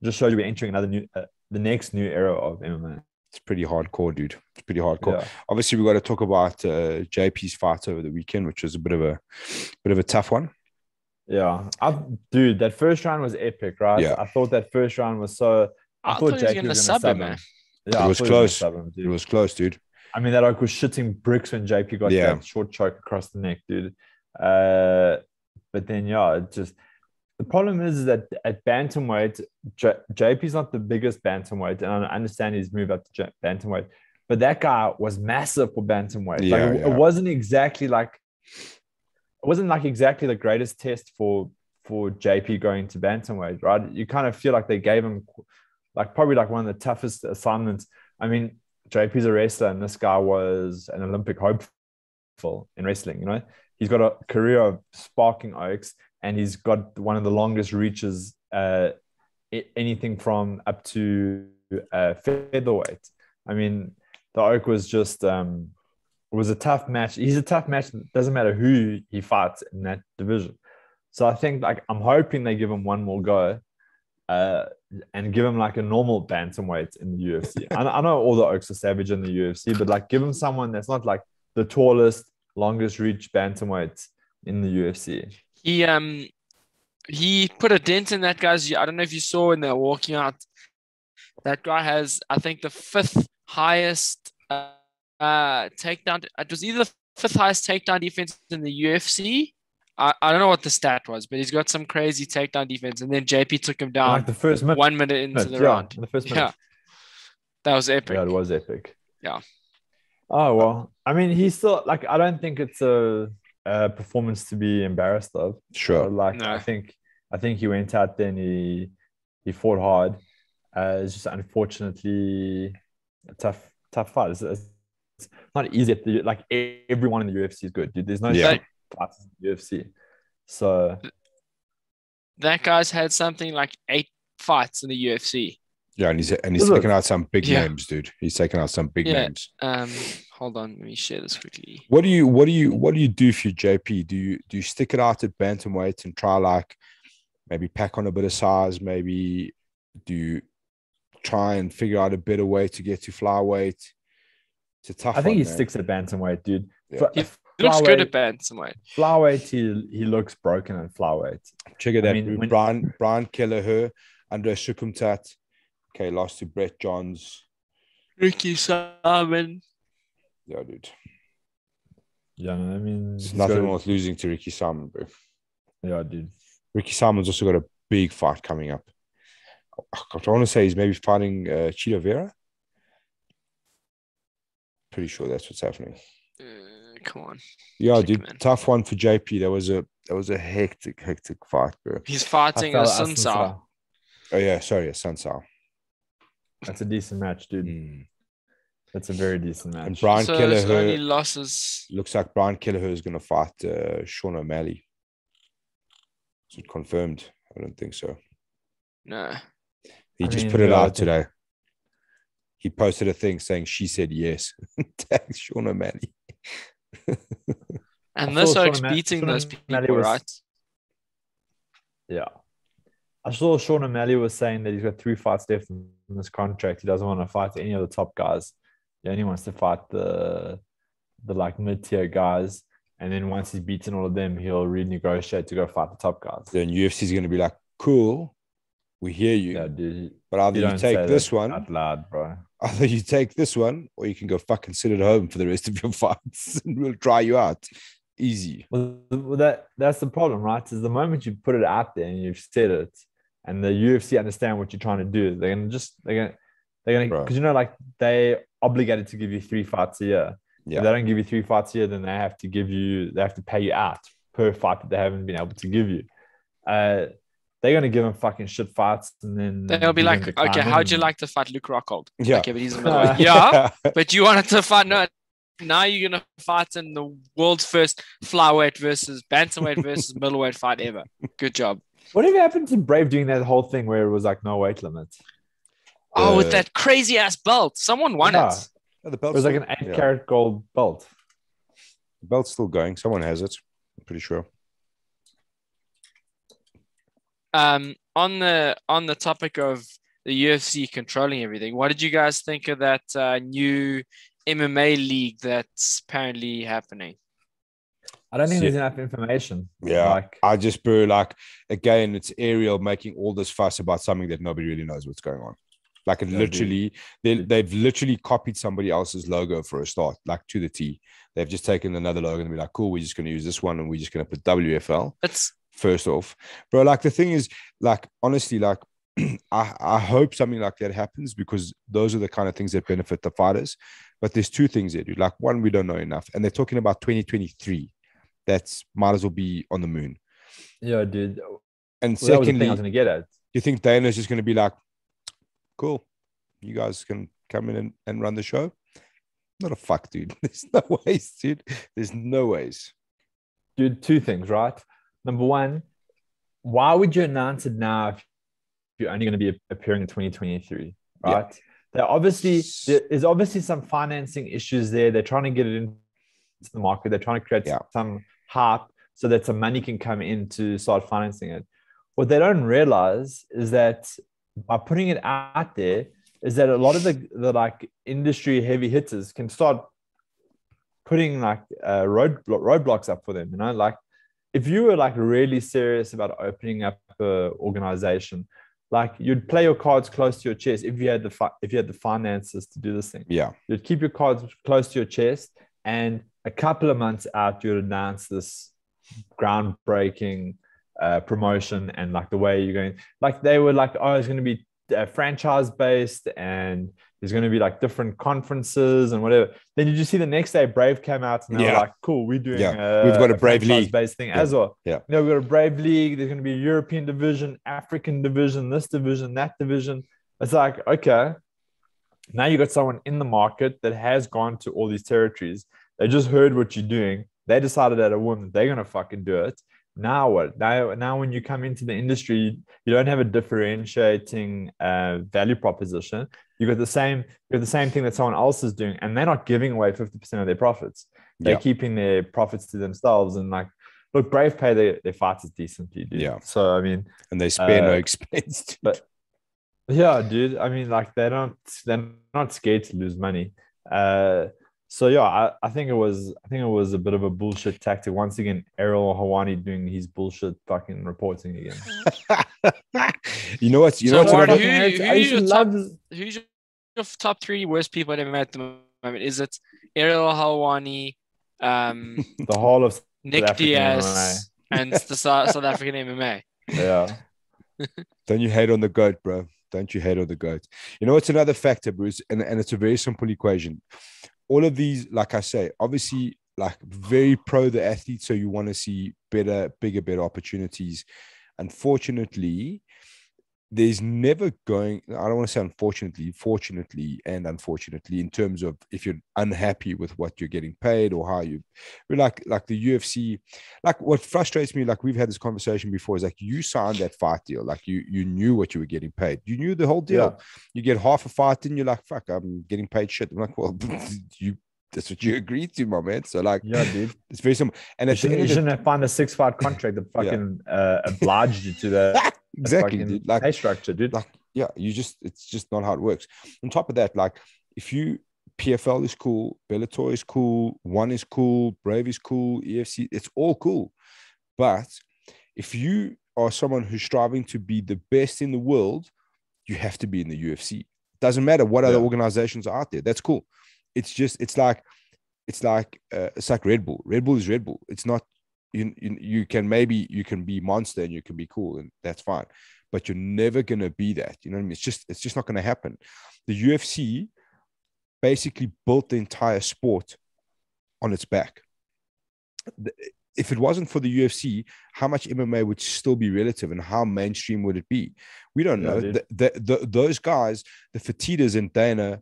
Just shows you we're entering the next new era of MMA. It's pretty hardcore, dude. It's pretty hardcore. Yeah. Obviously, we got to talk about JP's fight over the weekend, which was a bit of a tough one. Yeah, dude, that first round was epic, right? Yeah. I thought that first round was so. I thought JP was going to sub him, man. Yeah, it was close. It was close, dude. I mean, that Oak was shitting bricks when JP got that short choke across the neck, dude. But then, it just the problem is that at bantamweight, JP's not the biggest bantamweight, and I understand he's moved up to bantamweight, but that guy was massive for bantamweight. It wasn't exactly like exactly the greatest test for JP going to bantamweight, right? You kind of feel like they gave him probably one of the toughest assignments. I mean, JP's a wrestler, and this guy was an Olympic hopeful in wrestling. You know, he's got a career of sparking Oaks, and he's got one of the longest reaches, anything from up to featherweight. I mean, the Oak was just was a tough match. He's a tough match. It doesn't matter who he fights in that division. So I think I'm hoping they give him one more go. And give him like a normal bantamweight in the UFC. I know all the Oaks are savage in the UFC, but give him someone that's not like the tallest, longest reach bantamweight in the UFC. He put a dent in that guy's. I don't know if you saw when they're walking out. That guy has, I think, the 5th highest takedown. It was either the 5th highest takedown defense in the UFC. I don't know what the stat was, but he's got some crazy takedown defense. And then JP took him down the first minute, 1 minute into the round. The first minute. Yeah. That was epic. Yeah, it was epic. Yeah. Oh, well. I mean, he's still, I don't think it's a performance to be embarrassed of. Sure. No. I think he went out there and he fought hard. It's just unfortunately a tough fight. It's not easy. Everyone in the UFC is good, dude. There's no fights in the UFC. So that guy's had something like 8 fights in the UFC. Yeah, and he's taken out some big names, dude. He's taken out some big names. Hold on, let me share this quickly. What do you do for your JP? Do you stick it out at bantamweight and try maybe pack on a bit of size? Maybe do you try and figure out a better way to get to flyweight? It's a tough. I think he sticks at bantamweight, dude. Yeah. He looks good at bantamweight. Flyweight, he looks broken at flyweight. Check it out. Brian Kelleher, Andre Sukumtat. Okay, lost to Brett Johns. Ricky Simon. Yeah, dude. Yeah, I mean... It's nothing worth losing to Ricky Simon, bro. Yeah, dude. Ricky Simon's also got a big fight coming up. I want to say he's maybe fighting Chito Vera. Pretty sure that's what's happening. Come on. Yeah, dude. Tough one for JP. That was a hectic fight, bro. He's fighting a Sunsao. Oh, yeah. Sorry, a Sunsao. That's a decent match, dude. That's a very decent match. And Brian Kelleher only losses. Looks like Brian Kelleher is going to fight Sean O'Malley. Is it confirmed? I don't think so. No. He just put it out today. He posted a thing saying she said yes. Thanks, Sean O'Malley. And this Oak's beating those people, right? Yeah. I saw Sean O'Malley was saying that he's got 3 fights left in this contract. He doesn't want to fight any of the top guys. He only wants to fight the mid-tier guys. And then once he's beaten all of them, he'll renegotiate to go fight the top guys. Then UFC is going to be like, cool, we hear you. Yeah, dude. But either you take this one out loud, bro. Either you take this one or you can go fucking sit at home for the rest of your fights and we'll try you out. Easy. Well, that's the problem, right? Is the moment you put it out there and you've said it, and the UFC understand what you're trying to do, they're gonna because they obligated to give you 3 fights a year. Yeah. If they don't give you 3 fights a year, then they have to pay you out per fight that they haven't been able to give you. They're gonna give them fucking shit fights, and then they'll be like, okay, how'd you like to fight Luke Rockhold? Yeah, okay, but he's in the yeah, but you wanted to fight now you're gonna fight in the world's first flyweight versus bantamweight versus middleweight fight ever. Good job. Whatever happened to Brave doing that whole thing where it was like no weight limit? Oh, with that crazy ass belt. Someone won it. Oh, the It belt's was like still, an 8-carat gold belt. the belt's still going. Someone has it. I'm pretty sure. On the topic of the UFC controlling everything, what did you guys think of that new MMA league that's apparently happening? I don't think there's enough information. Yeah, Like, I just, bro, like, again, it's Ariel making all this fuss about something that nobody really knows what's going on. Like, it literally, they've literally copied somebody else's logo for a start, like to the T. They've just taken another logo and be like, cool, we're just going to use this one and we're just going to put WFL first off. Bro, like, the thing is, like, honestly, like, I hope something like that happens because those are the kind of things that benefit the fighters. But there's two things there, dude. Like, one, we don't know enough. And they're talking about 2023. That's might as well be on the moon. yeah, dude. And Well, that was the thing secondly, I was going to get at. you think Dana's just going to be like, cool, you guys can come in and run the show? Not a fuck, dude. There's no ways, dude. There's no ways. Dude, two things, right? Number one, why would you announce it now if you're only going to be appearing in 2023, right? Yeah. There's obviously some financing issues there. They're trying to get it into the market. They're trying to create some hype so that some money can come in to start financing it. What they don't realize is that by putting it out there, is that a lot of the like industry heavy hitters can start putting like roadblocks up for them. You know, like if you were like really serious about opening up an organization, like you'd play your cards close to your chest if you had the finances to do this thing. Yeah, you'd keep your cards close to your chest, and a couple of months out, you'd announce this groundbreaking promotion and like the way you're going. Like they were like, oh, it's going to be franchise based and there's going to be like different conferences and whatever. Then you just see the next day Brave came out and they were like, cool, we're doing we've got a Brave League based thing as well. Yeah, you know, we've got a Brave League. There's going to be a European division, African division, this division, that division. It's like, okay, now you got someone in the market that has gone to all these territories. They just heard what you're doing. They decided at a whim they're going to fucking do it. Now what? Now when you come into the industry, you don't have a differentiating value proposition. You got the same thing that someone else is doing, and they're not giving away 50% of their profits. They're keeping their profits to themselves. And like, look, Brave pay their fighters decently, dude. Yeah. So I mean, and they spare no expense. Dude. But yeah, dude. I mean, like they're not scared to lose money. So yeah, I think it was a bit of a bullshit tactic. Once again, Ariel Helwani doing his bullshit fucking reporting again. Who's your top three worst people at MMA at the moment? Is it Ariel Helwani, the whole of Nick Diaz, and the South African MMA? Yeah. Don't you hate on the GOAT, bro? Don't you hate on the GOAT? You know, it's another factor, Bruce, and it's a very simple equation. All of these, like I say, obviously, like very pro the athlete. So you want to see better opportunities. Unfortunately, there's never going, I don't want to say unfortunately, fortunately and unfortunately, in terms of if you're unhappy with what you're getting paid or how you, like the UFC, like what frustrates me, like we've had this conversation before, is like you signed that fight deal, like you knew what you were getting paid. You knew the whole deal. You get half a fight and you're like, fuck, I'm getting paid shit. I'm like, well, that's what you agreed to, my man. So like, yeah, dude, it's very simple. And you shouldn't have found a 6-fight contract that fucking obliged you to the exactly, dude. Like pay structure, dude. Like, yeah, it's just not how it works. On top of that, like if you PFL is cool, Bellator is cool, One is cool, Brave is cool, EFC, it's all cool. But if you are someone who's striving to be the best in the world, you have to be in the UFC. Doesn't matter what other organizations are out there. That's cool. It's like Red Bull. Red Bull is Red Bull. It's not, you can be Monster and you can be cool and that's fine, but you're never going to be that. You know what I mean? It's just not going to happen. The UFC basically built the entire sport on its back. If it wasn't for the UFC, how much MMA would still be relative and how mainstream would it be? We don't know. Those guys, the Fertitas and Dana,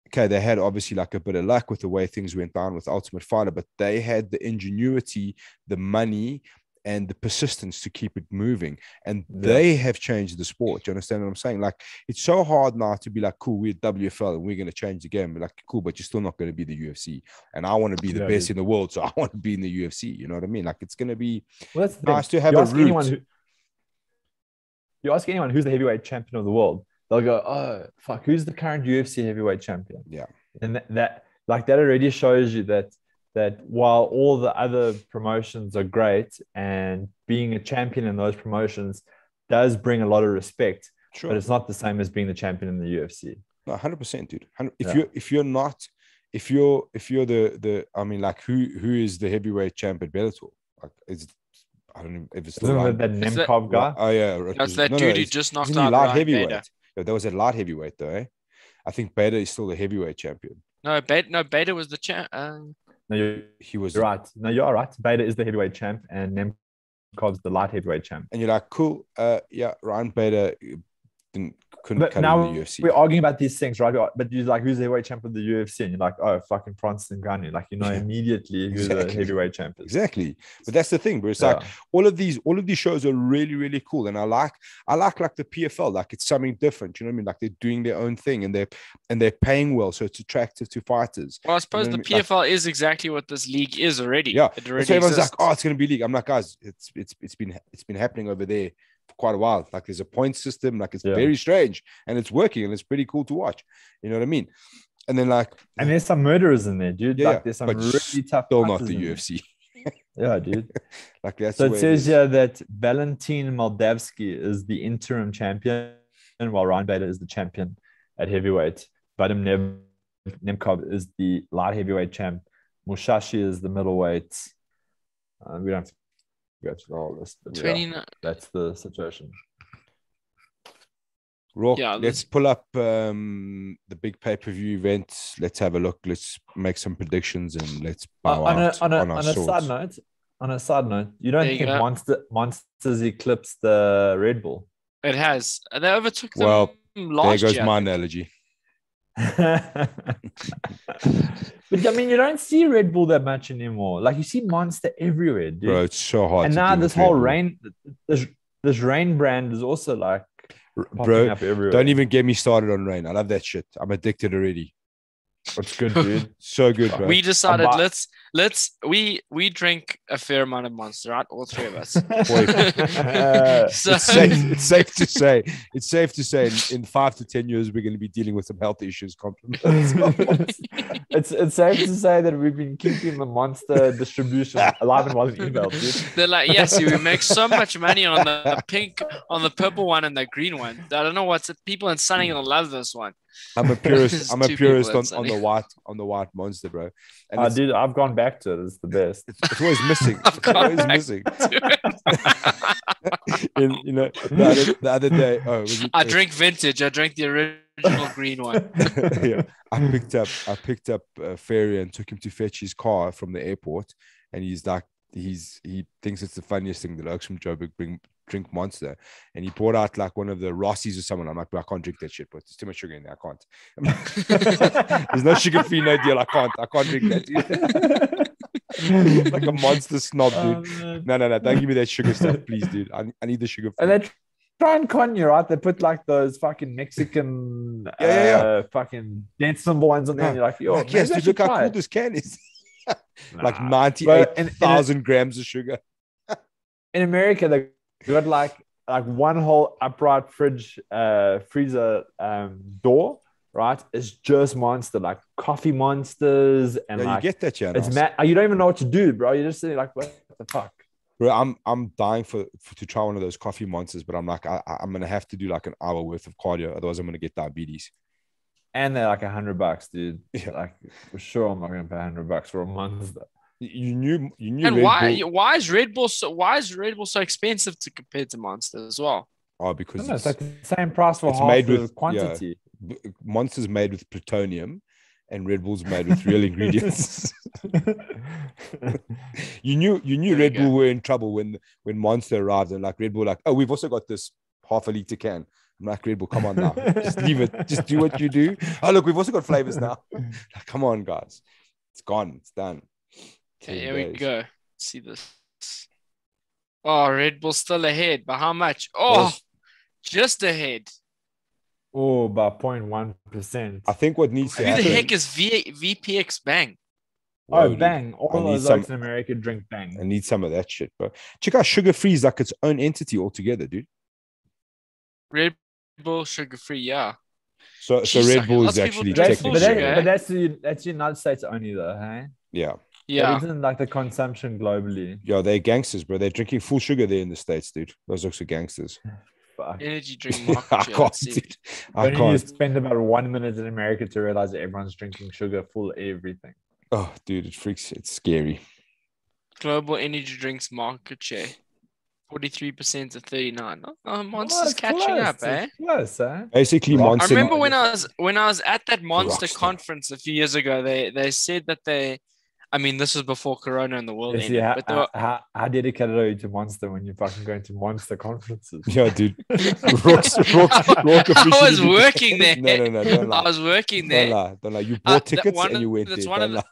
okay, they had obviously like a bit of luck with the way things went down with Ultimate Fighter, but they had the ingenuity, the money, and the persistence to keep it moving. And they have changed the sport. Do you understand what I'm saying? Like, it's so hard now to be like, cool, we're WFL and we're going to change the game. But like, cool, but you're still not going to be the UFC. And I want to be the best in the world, so I want to be in the UFC. You know what I mean? Like, it's going to be nice to have a route. You ask anyone who's the heavyweight champion of the world, they'll go, oh, fuck, who's the current UFC heavyweight champion? Yeah. And that already shows you that while all the other promotions are great, and being a champion in those promotions does bring a lot of respect, but it's not the same as being the champion in the UFC. No, 100%, dude. If you're the I mean, like, who is the heavyweight champ at Bellator? Like, I don't know if it's still that Nemkov guy. Oh yeah, that's that dude who just knocked out light heavyweight. Bader. Yeah, that was at light heavyweight though. Eh? I think Bader is still the heavyweight champion. No, Bader was the champ. He was right. No, you are right. Bader is the heavyweight champ, and Nemkov's the light heavyweight champ. And you're like, cool. Yeah, Ryan Bader couldn't cut now in the UFC. We're arguing about these things, right? But you're like, who's the heavyweight champ of the UFC? And you're like, oh, fucking Francis Ngannou. Like, you know, immediately who's the heavyweight champ is. Exactly. But that's the thing, bro. It's like all of these shows are really, really cool. And I like the PFL. Like, it's something different. You know what I mean? Like, they're doing their own thing, and they're paying well, so it's attractive to fighters. Well, I suppose the PFL is exactly what this league is already. Yeah. It already so everyone's exists. like, oh, it's gonna be league. I'm like, guys, it's been happening over there for quite a while. Like, there's a point system. Like, it's very strange, and it's working, and it's pretty cool to watch. You know what I mean? And then and there's some murderers in there, dude. Like, there's some really tough. Still not the UFC. Yeah, dude. Like, that's so it says here that Valentin Moldavsky is the interim champion, while Ryan Bader is the champion at heavyweight. Vadim Nemkov is the light heavyweight champ. Mushashi is the middleweight. We don't have to go through all this, but that's the situation. Rock, let's pull up the big pay-per-view event. Let's have a look. Let's make some predictions, and let's bow out on a side note. On a side note, you don't think Monsters eclipsed the Red Bull? It has. They overtook them last there goes year. my analogy. But I mean, you don't see Red Bull that much anymore. Like, you see Monster everywhere, dude. Bro, it's so hard. And now this whole Rain brand is also like, bro, don't even get me started on Rain. I love that shit. I'm addicted already. It's good, dude. So good, bro. We decided we drink a fair amount of Monster, right? All three of us. It's safe to say in 5 to 10 years we're going to be dealing with some health issues. It's safe to say that we've been keeping the Monster distribution alive and well in email, dude. They're like, yes, we make so much money on the pink, on the purple one, and the green one. I don't know what's it. People in Sunny gonna love this one. I'm a purist. I'm a purist on the white Monster, bro. And dude, I've gone back to it. It's the best. It's always missing. It's always missing. The other day, I drink vintage. I drink the original green one. Yeah, I picked up Ferry and took him to fetch his car from the airport, and he's like, he thinks it's the funniest thing that Oaks from Joburg drink Monster, and he poured out like one of the Rossies or someone. I'm like, I can't drink that shit, but there's too much sugar in there. I can't. There's no sugar-free, no deal. I can't drink that, dude. Like a Monster snob, dude. No, don't give me that sugar stuff, please, dude. I need the sugar. And they try and con you, right? They put like those fucking Mexican fucking dance symbol ones on there, and you're like, yo, yes, dude, look how cool this can is. Like 98,000 grams of sugar. In America, they got like one whole upright freezer door, right? It's just Monster, like coffee Monsters, and you get that, yeah. It's you don't even know what to do, bro. You're just sitting like, what the fuck? Bro, I'm dying to try one of those coffee Monsters, but I'm like, I'm gonna have to do like an hour worth of cardio, otherwise I'm gonna get diabetes. And they're like $100, dude. Yeah. Like, for sure, I'm not gonna pay $100 for a Monster. You knew. And why is Red Bull so expensive compared to Monster as well? Oh, because it's like the same price for half the quantity. Yeah. Monster's made with plutonium, and Red Bull's made with real ingredients. You knew Red Bull were in trouble when Monster arrived, and like Red Bull, like, oh, we've also got this half a liter can. I'm like, Red Bull, come on now, just leave it, just do what you do. Oh, look, we've also got flavors now. Like, come on, guys, it's gone, it's done. Okay, here we go. See this. Oh, Red Bull still ahead. By how much? Oh, just ahead. Oh, by 0.1%. I think what needs to Who happen. the heck is VPX Bang? Oh, Whoa, Bang. dude. All those oaks in America drink Bang. I need some of that shit, bro. Check out Sugar Free is like its own entity altogether, dude. Red Bull sugar free, yeah. So Red Bull is actually technically. But that's the United States only, though, hey? Yeah. Yeah. That isn't like the consumption globally. Yo, they're gangsters, bro. They're drinking full sugar there in the States, dude. Those looks are gangsters. Fuck. Energy drink market. I can't, dude. I Only can't. you spend about 1 minute in America to realize that everyone's drinking sugar full everything. Oh, dude, it freaks. It's scary. Global energy drinks market share. 43% to 39. Oh, Monster's catching up, eh? Close, eh? Basically, I Monster. remember when I was at that Monster conference a few years ago, they said that I mean, this was before Corona and the world ended. How dedicated are you to Monster when you're fucking going to Monster conferences? Yeah, dude. I was working there. No, don't lie. I was working there. Don't lie. You bought tickets and you went there. Don't lie.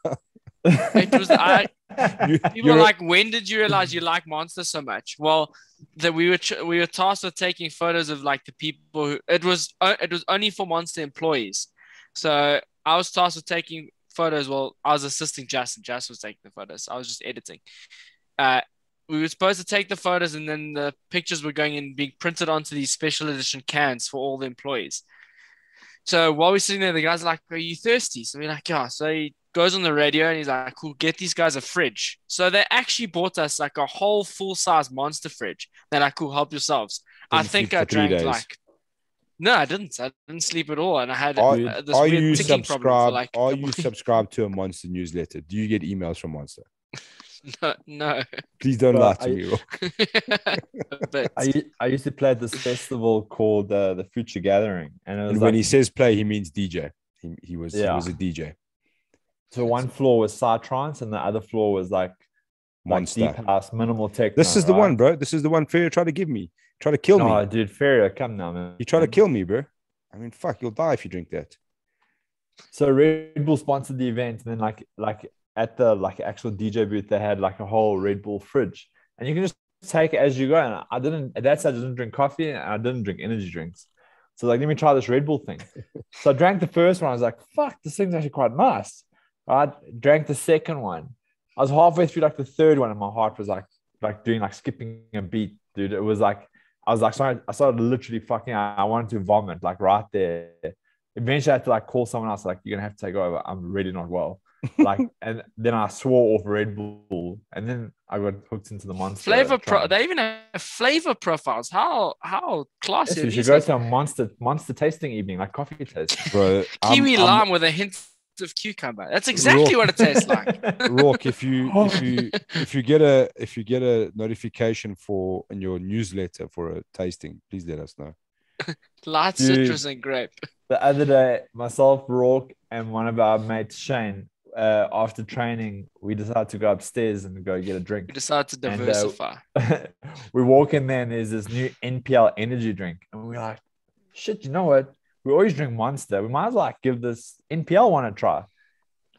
It was people were like, when did you realize you like Monster so much? Well, that we were tasked with taking photos of like the people who it was only for Monster employees. So I was tasked with taking photos. Well, I was assisting Justin. Justin was taking the photos. I was just editing. We were supposed to take the photos, and then the pictures were going in being printed onto these special edition cans for all the employees. So while we're sitting there, the guys are like, "Are you thirsty?" So we're like, "Yeah." So he goes on the radio and he's like, "Cool, get these guys a fridge." So they actually bought us like a whole full-size Monster fridge. They're like, "Cool, help yourselves." I think I drank like. No, I didn't. I didn't sleep at all, and I had this weird ticking problem for like. Are you subscribed to a Monster newsletter? Do you get emails from Monster? No. Please don't lie to me, Rock. But I used to play at this festival called the Future Gathering, and when he says play, he means DJ. He was a DJ. So one floor was psytrance, and the other floor was like Monster, deep house, minimal techno. This is the one, bro. This is the one Ferrier tried to give me. Try to kill me. Oh, dude, Ferrier, come now, man. You try to kill me, bro. I mean, fuck, you'll die if you drink that. So Red Bull sponsored the event, and then like at the actual DJ booth, they had like a whole Red Bull fridge, and you can just take it as you go. And I didn't drink coffee, and I didn't drink energy drinks. So like, let me try this Red Bull thing. So I drank the first one. I was like, fuck, this thing's actually quite nice. I drank the second one. I was halfway through like the third one, and my heart was like doing like skipping a beat, dude. It was like I was like, sorry, I started literally fucking. I wanted to vomit like right there. Eventually, I had to like call someone else. Like, you're gonna have to take over. I'm really not well. Like, and then I swore off Red Bull, and then I got hooked into the Monster. They even have flavor profiles. How classy! Yes, you should go to a monster tasting evening, like coffee taste, bro. Kiwi lime with a hint of cucumber. That's exactly what it tastes like. Rourke, if you get a notification in your newsletter for a tasting, please let us know. Light citrus and grape. The other day, myself, Rourke, and one of our mates, Shane, after training, we decided to go upstairs and go get a drink. We decided to diversify. We walk in there and there's this new NPL energy drink. And we're like, shit, you know what? We always drink Monster. We might as well like give this NPL one a try.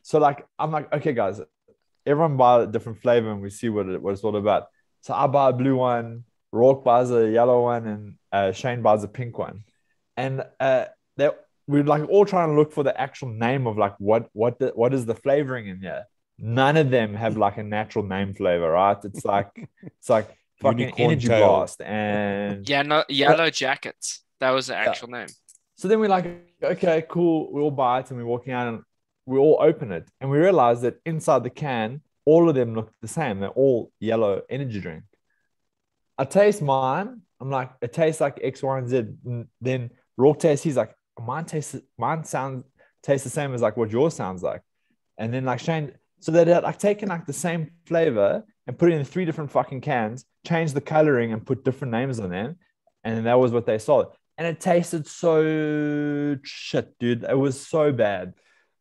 So like, I'm like, okay, guys, everyone buy a different flavor and we see what it's all about. So I buy a blue one, Rourke buys a yellow one, and Shane buys a pink one. And we're like all trying to look for the actual name of like what is the flavoring in here. None of them have like a natural name flavor, right? It's like fucking Unicorn energy tail. blast and yellow jackets. That was the actual name. So then we're like, okay, cool. We all buy it and we're walking out and we all open it and we realize that inside the can, all of them look the same. They're all yellow energy drink. I taste mine. I'm like, it tastes like X, Y, and Z. And then Rourke tastes. He's like, mine tastes the same as like what yours sounds like. And then like Shane, so they had like taken like the same flavor and put it in 3 different fucking cans, changed the coloring and put different names on them, and that was what they sold. And it tasted so shit, dude. It was so bad,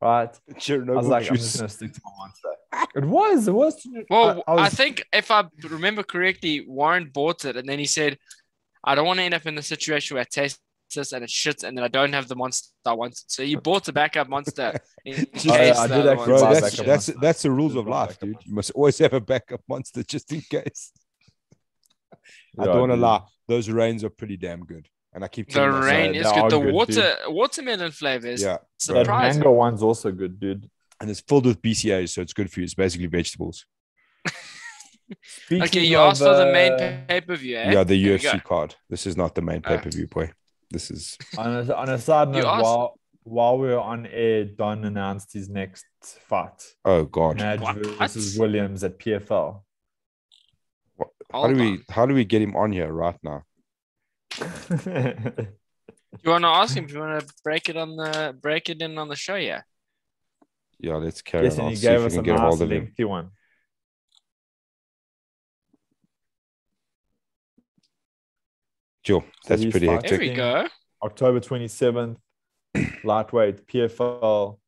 right? I was like, I'm just gonna stick to my Monster. It was. Well, I think if I remember correctly, Warren bought it and then he said, I don't want to end up in the situation where I taste this and it shits and then I don't have the Monster I wanted. So you bought the backup Monster. I did actually. Bro, that's the rules of life, dude. You must always have a backup Monster just in case. I don't want to lie. Those rains are pretty damn good. And I keep The telling myself, rain is good. The watermelon flavor is That mango one's also good, dude. And it's filled with BCAAs, so it's good for you. It's basically vegetables. Okay, you asked for the main pay-per-view, eh? Yeah, the UFC card. This is not the main pay-per-view, boy. This is... On a side note, while we were on air, Don announced his next fight. Oh, God. Madge versus Williams at PFL. How do we get him on here right now? You want to ask him? Do you want to break it in on the show? Yeah. Yeah, let's carry on. He gave us a nice lengthy one. Sure, that's pretty hectic. There we go. October 27th, lightweight PFL.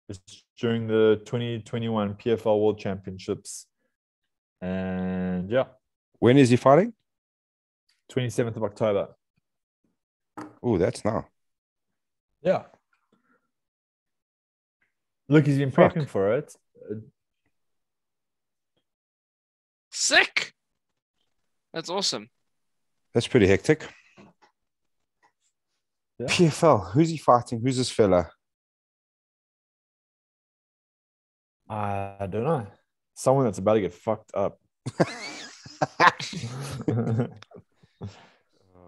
It's during the 2021 PFL World Championships. And yeah. When is he fighting? 27th of October. Oh, that's now. Yeah. Look, he's been prepping for it. Sick. That's awesome. That's pretty hectic. Yeah. PFL. Who's he fighting? Who's this fella? I don't know. Someone that's about to get fucked up.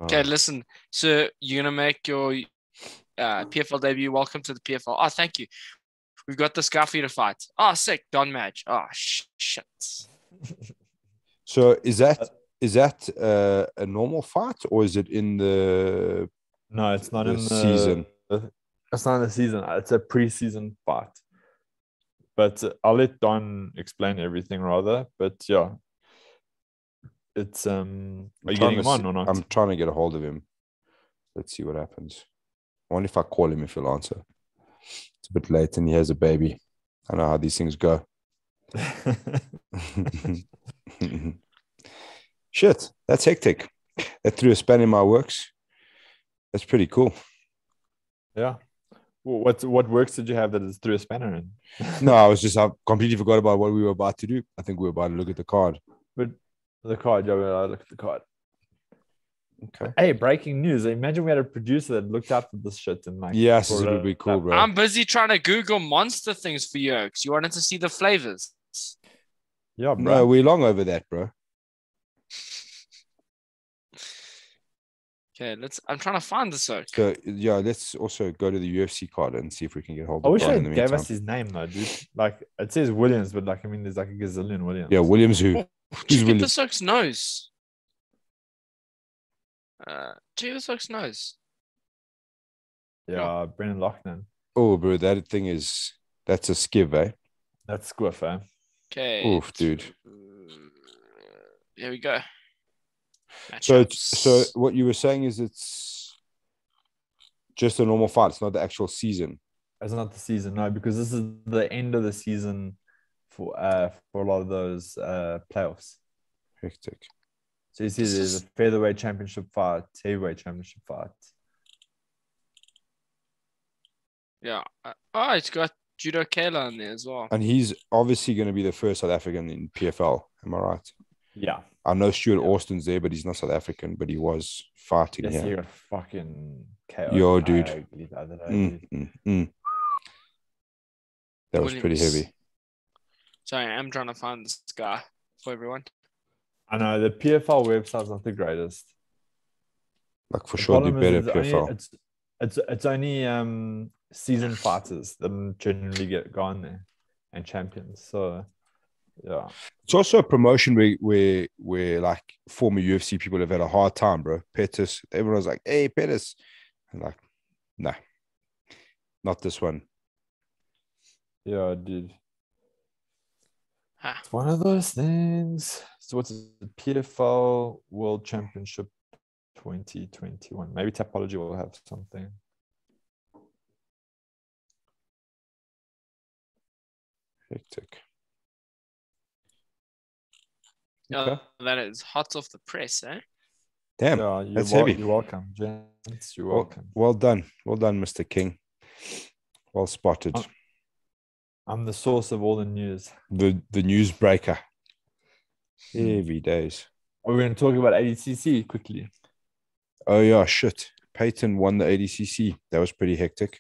Okay, listen. So you're gonna make your PFL debut. Welcome to the PFL. Oh, thank you. We've got this guy for you to fight. Oh, sick. Don Madge. Oh, shit. So is that a normal fight, or is it in the? No, it's not in the season. It's not in the season. It's a preseason fight. But I'll let Don explain everything rather. But yeah, it's are you getting him on or not? I'm trying to get a hold of him. Let's see what happens. I wonder if I call him if he'll answer. It's a bit late and he has a baby. I know how these things go. Shit, that's hectic. That threw a span in my works. That's pretty cool. Yeah. What works did you have that is threw a spanner in? No, I completely forgot about what we were about to do. I think we were about to look at the card. But the card, yeah, I look at the card. Okay. Hey, breaking news. Imagine we had a producer that looked out for this shit and yes, it would be cool, bro. I'm busy trying to Google monster things for you, because you wanted to see the flavors. Yeah, bro. No, we're long over that, bro. Okay, I'm trying to find the soak. So yeah, let's also go to the UFC card and see if we can get hold of I wish they gave us his name though, dude. Like it says Williams, but there's like a gazillion Williams. Yeah, Williams who? Check the soak's nose. Check the soak's nose. Yeah, Brendan Loughnane. Oh, bro, that's a skiv, eh? That's squiff, eh? Okay. Oof, dude. Here we go. So what you were saying is it's just a normal fight. It's not the actual season. It's not the season, no, because this is the end of the season for a lot of those playoffs. Hectic. So you see, there's a featherweight championship fight, heavyweight championship fight. Yeah. Oh, it's got Judo Kayla in there as well. And he's obviously going to be the first South African in PFL. Am I right? Yeah. I know Stuart Austin's there, but he's not South African, but he was fighting here. Yes, he got fucking KO. Yo, dude. That was pretty heavy. Sorry, I'm trying to find this guy for everyone. I know, the PFL website's not the greatest. Like, for sure, do better PFL. It's only season fighters that generally go on there and champions. So, yeah. It's also a promotion where like former UFC people have had a hard time, bro. Pettis, everyone was like, hey, Pettis. And like, nah, not this one. Yeah, dude. It's one of those things. So what's the PFL World Championship 2021? Maybe Tapology will have something. Hectic. Okay. That is hot off the press, eh? Damn, yeah, that's heavy. You're welcome, gents. You're welcome. Well done. Well done, Mr. King. Well spotted. I'm the source of all the news. The newsbreaker. Heavy days. Are we going to talk about ADCC quickly? Oh yeah, shit. Peyton won the ADCC. That was pretty hectic.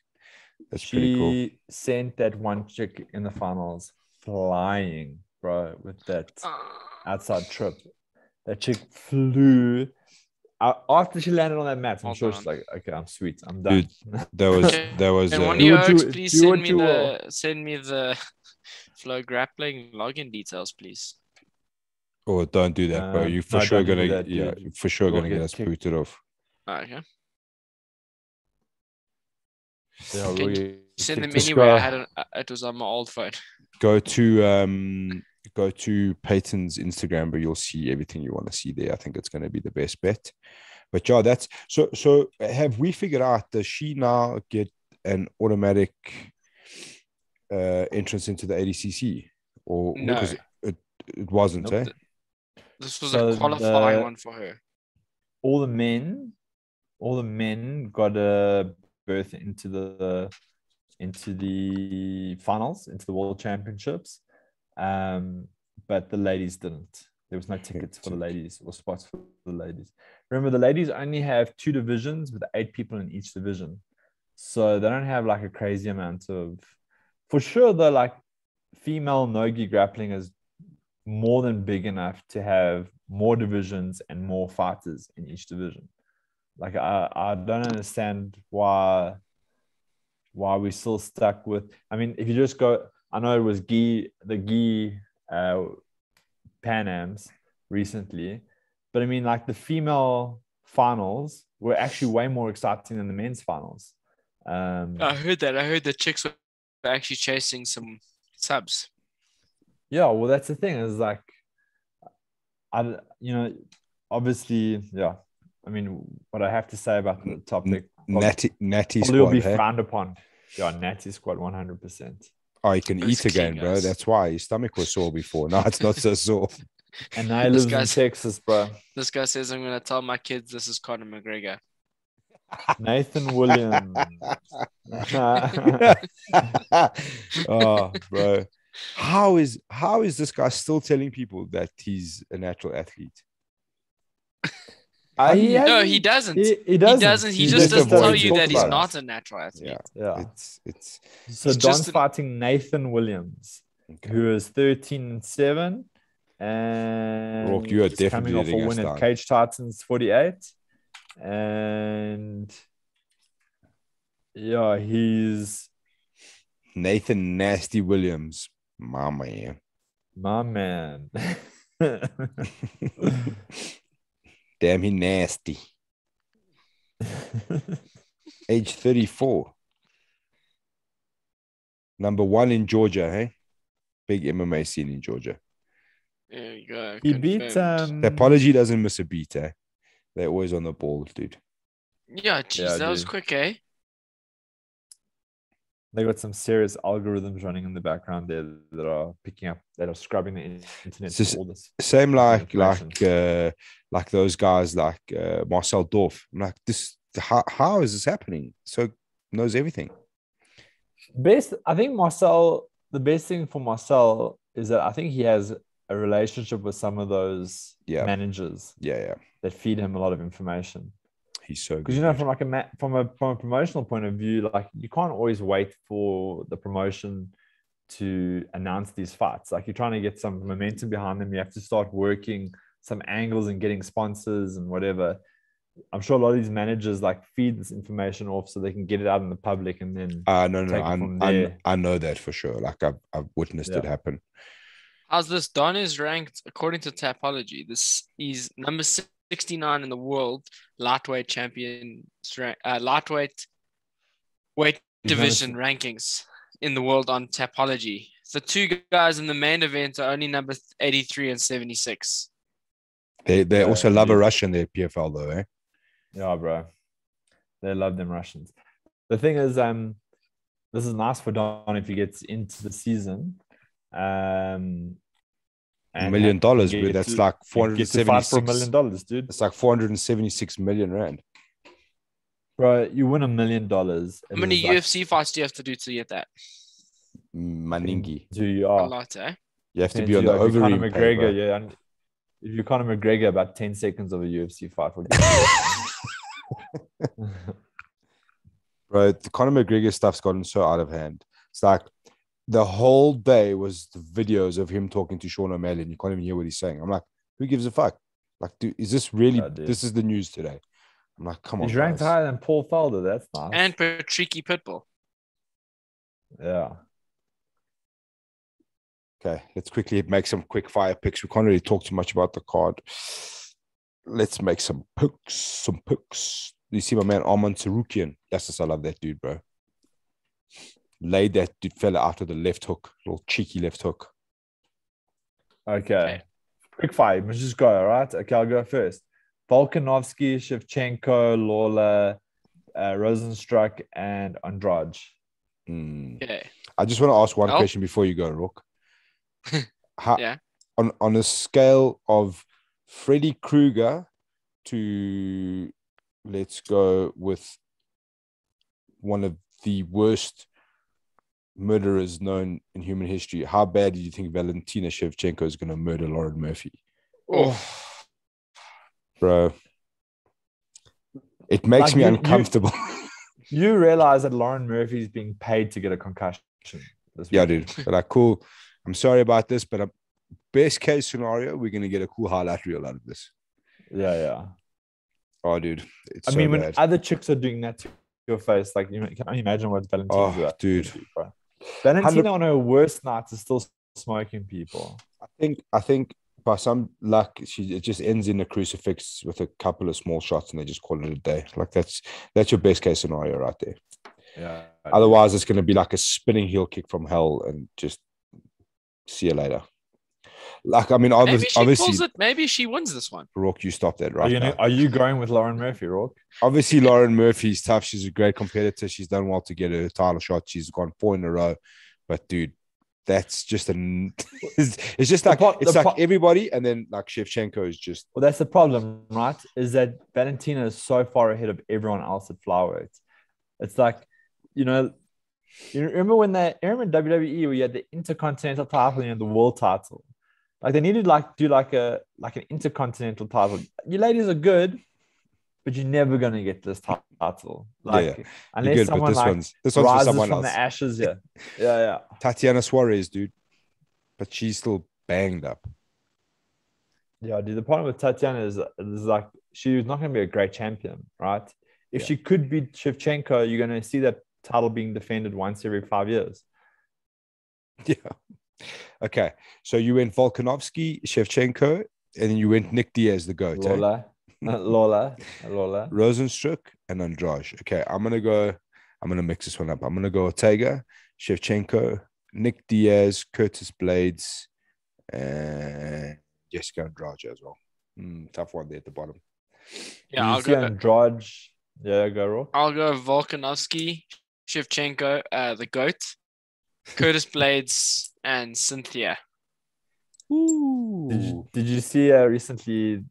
That's pretty cool. She sent that one chick in the finals flying, bro, with that outside trip. That chick flew. After she landed on that mat, I'm sure she's like, okay, I'm sweet. I'm done. Dude, that was And one of you please send me the Flow Grappling login details, please. Oh, don't do that, bro. You for sure gonna get us booted off. Okay. Yeah, can you send them anywhere? It was on my old phone. Go to Peyton's Instagram, but you'll see everything you want to see there. I think it's going to be the best bet. But yeah, that's so have we figured out, does she now get an automatic entrance into the ADCC? Or no, because it wasn't, nope. This was a qualifying one for her. All the men got a berth into the finals, into the World Championships. But the ladies didn't. There was no tickets for the ladies or spots for the ladies. Remember, the ladies only have 2 divisions with 8 people in each division. So they don't have like a crazy amount of, for sure though, like female no-gi grappling is more than big enough to have more divisions and more fighters in each division. Like I don't understand why we're still stuck with, I mean, if you just go, I know it was the Pan Ams recently, but I mean, like the female finals were actually way more exciting than the men's finals. I heard that. I heard the chicks were actually chasing some subs. Yeah, well, that's the thing. Is like, obviously, yeah. I mean, what I have to say about the topic, Natty probably will be frowned upon. Yeah, Natty squad 100%. Oh, you can eat again, bro. That's why his stomach was sore before. Now it's not so sore. And now he lives in Texas, bro. This guy says, I'm going to tell my kids this is Conor McGregor. Nathan Williams. Oh, bro. How is this guy still telling people that he's a natural athlete? No, he doesn't. He doesn't. He just doesn't tell you that he's not a natural athlete. Yeah. It's so Don's fighting Nathan Williams, who is 13-7, and Rock, you are definitely coming off a win at Cage Titans 48, and yeah, he's Nathan Nasty Williams, my man. Damn, he nasty. Age 34. Number 1 in Georgia, hey? Big MMA scene in Georgia. There you go. He beat the Apology doesn't miss a beat, eh? They're always on the ball, dude. Yeah, geez, that was quick, eh? They got some serious algorithms running in the background there that are picking up, that are scrubbing the internet. For all this same like those guys like Marcel Dorff. I'm like, this. How is this happening? So knows everything. I think Marcel. The best thing for Marcel is that I think he has a relationship with some of those managers. Yeah. That feed him a lot of information. He's so good. Because from like from a promotional point of view, like you can't always wait for the promotion to announce these fights. Like you're trying to get some momentum behind them. You have to start working some angles and getting sponsors and whatever. I'm sure a lot of these managers like feed this information off so they can get it out in the public and then I know that for sure. Like I've witnessed it happen. How's this? Don is ranked according to Tapology. He's number 69 in the world lightweight champion, lightweight weight division rankings in the world on Tapology. The 2 guys in the main event are only number 83 and 76. They also love a Russian there, PFL though, eh? Yeah, bro. They love them Russians. The thing is, this is nice for Don if he gets into the season. $1 million, dude. That's like 476 for $1 million, dude. It's like 476 million rand. Bro, you win $1 million. How many UFC fights do you have to do to get that? Maningi. Do you a lot, eh? You have to be on the ovary. Conor McGregor, if you're Conor McGregor, about 10 seconds of a UFC fight will get you. Bro, the Conor McGregor stuff's gotten so out of hand. It's like the whole day was the videos of him talking to Sean O'Malley, and you can't even hear what he's saying. I'm like, who gives a fuck? Like, dude, is this really? This is the news today. I'm like, come on. He's ranked higher than Paul Felder. That's nice. And Patricky Pitbull. Yeah. Okay, let's quickly make some quick fire picks. We can't really talk too much about the card. Let's make some picks. You see my man Arman Tsarukyan. That's just, I love that dude, bro. Laid that dude fella out of the left hook, little cheeky left hook. Okay. Quick fire. Let's just go, all right? Okay, I'll go first. Volkanovski, Shevchenko, Lawler, Rosenstruck, and Andrade. Okay. I just want to ask one question before you go, Rook. Yeah. On a scale of Freddy Krueger to, let's go with one of the worst murderers known in human history, how bad do you think Valentina Shevchenko is going to murder Lauren Murphy? Oh, bro, it makes me uncomfortable. You realize that Lauren Murphy is being paid to get a concussion. Yeah, dude. But like, cool. I'm sorry about this, but best case scenario, we're going to get a cool highlight reel out of this. Yeah. Oh, dude. It's I mean, bad. when other chicks are doing that to your face, like, can you imagine what Valentina's doing? Dude. Bro? Valentina on her worst nights is still smoking people. I think by some luck, it just ends in a crucifix with a couple of small shots and they just call it a day. Like that's your best case scenario right there. Yeah. Otherwise, it's going to be like a spinning heel kick from hell and just see you later. Like, I mean, obviously, maybe she wins this one. Rourke, you stop that right now. Are you going with Lauren Murphy, Rourke? Obviously, Lauren Murphy's tough. She's a great competitor. She's done well to get her title shot. She's gone 4 in a row. But, dude, that's just it's just like everybody, and then like Shevchenko is just. Well, that's the problem, right? Is that Valentina is so far ahead of everyone else at flyweight. It's like, you remember in WWE where you had the Intercontinental title and the World title. Like they needed do an Intercontinental title. You ladies are good, but you're never gonna get this title. Unless someone this one's rises for someone from else. the ashes. Yeah. Tatiana Suarez, dude, but she's still banged up. Yeah, dude. The problem with Tatiana is like she's not gonna be a great champion, right? If she could beat Shevchenko, you're gonna see that title being defended once every 5 years. Yeah. Okay, so you went Volkanovski, Shevchenko, and then you went Nick Diaz, the GOAT. Lola, Rosenstruck, and Andrade. Okay, I'm gonna mix this one up. I'm gonna go Ortega, Shevchenko, Nick Diaz, Curtis Blades, and Jessica Andrade as well. Tough one there at the bottom. Yeah, I'll go Andrade. Yeah, go Rourke. I'll go Volkanovski, Shevchenko, the GOAT, Curtis Blades, and Cynthia. Ooh. Did you see recently?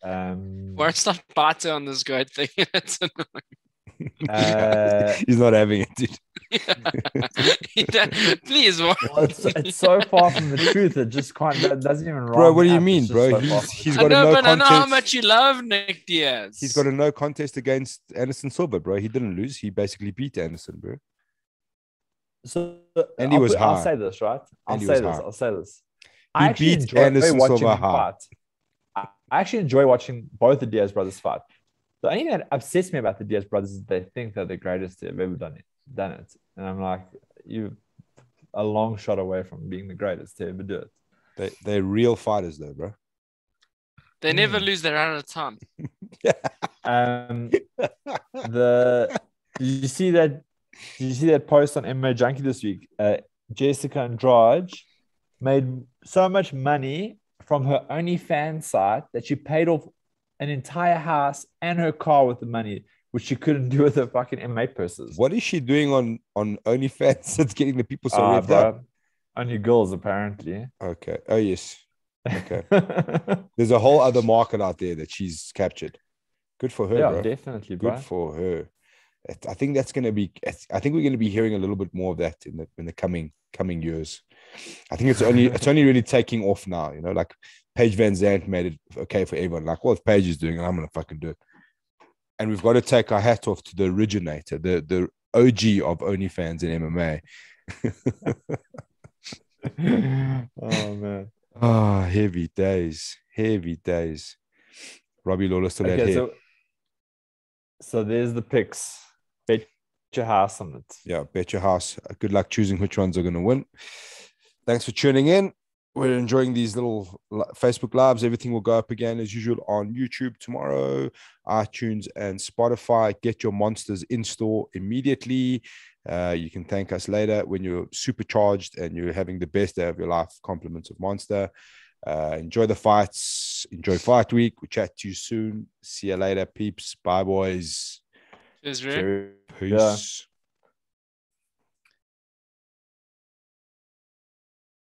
Won't stop biting on this GOAT thing. It's annoying. He's not having it, dude. Please, well, it's so far from the truth. It just doesn't even. Bro, what do you mean, bro? He's got I know how much you love Nick Diaz. He's got a no contest against Anderson Silva, bro. He didn't lose. He basically beat Anderson, bro. So, and he was high. I'll say this, right? I'll say this. He beat Anderson Silva hard. I actually enjoy watching both the Diaz brothers fight. The only thing that upsets me about the Diaz brothers is they think they're the greatest to have ever done it. And I'm like, you're a long shot away from being the greatest to ever do it. They're real fighters, though, bro. They never lose their run of time. Did you see that post on MMA Junkie this week? Jessica Andrade made so much money from her OnlyFans site that she paid off an entire house and her car with the money, which she couldn't do with her fucking MMA purses. What is she doing on OnlyFans that's getting the people so revved up? Only girls, apparently. Okay. Oh, yes. Okay. There's a whole other market out there that she's captured. Good for her, bro. Definitely, bro. Good for her. I think that's going to be. I think we're going to be hearing a little bit more of that in the coming years. I think it's only really taking off now. Like Paige Van Zandt made it okay for everyone. Like, well, if Paige is doing it, I'm gonna fucking do it. And we've got to take our hat off to the originator, the OG of OnlyFans in MMA. Oh man. Oh, heavy days. Robbie Lawler still had hair. So there's the picks. Bet your house on it. Yeah, bet your house. Good luck choosing which ones are going to win. Thanks for tuning in. We're enjoying these little Facebook Lives. Everything will go up again as usual on YouTube tomorrow, iTunes and Spotify. Get your monsters in store immediately. You can thank us later when you're supercharged and you're having the best day of your life. Compliments of Monster. Enjoy the fights. Enjoy fight week. We'll chat to you soon. See you later, peeps. Bye, boys. Cheers, Ray. Peace.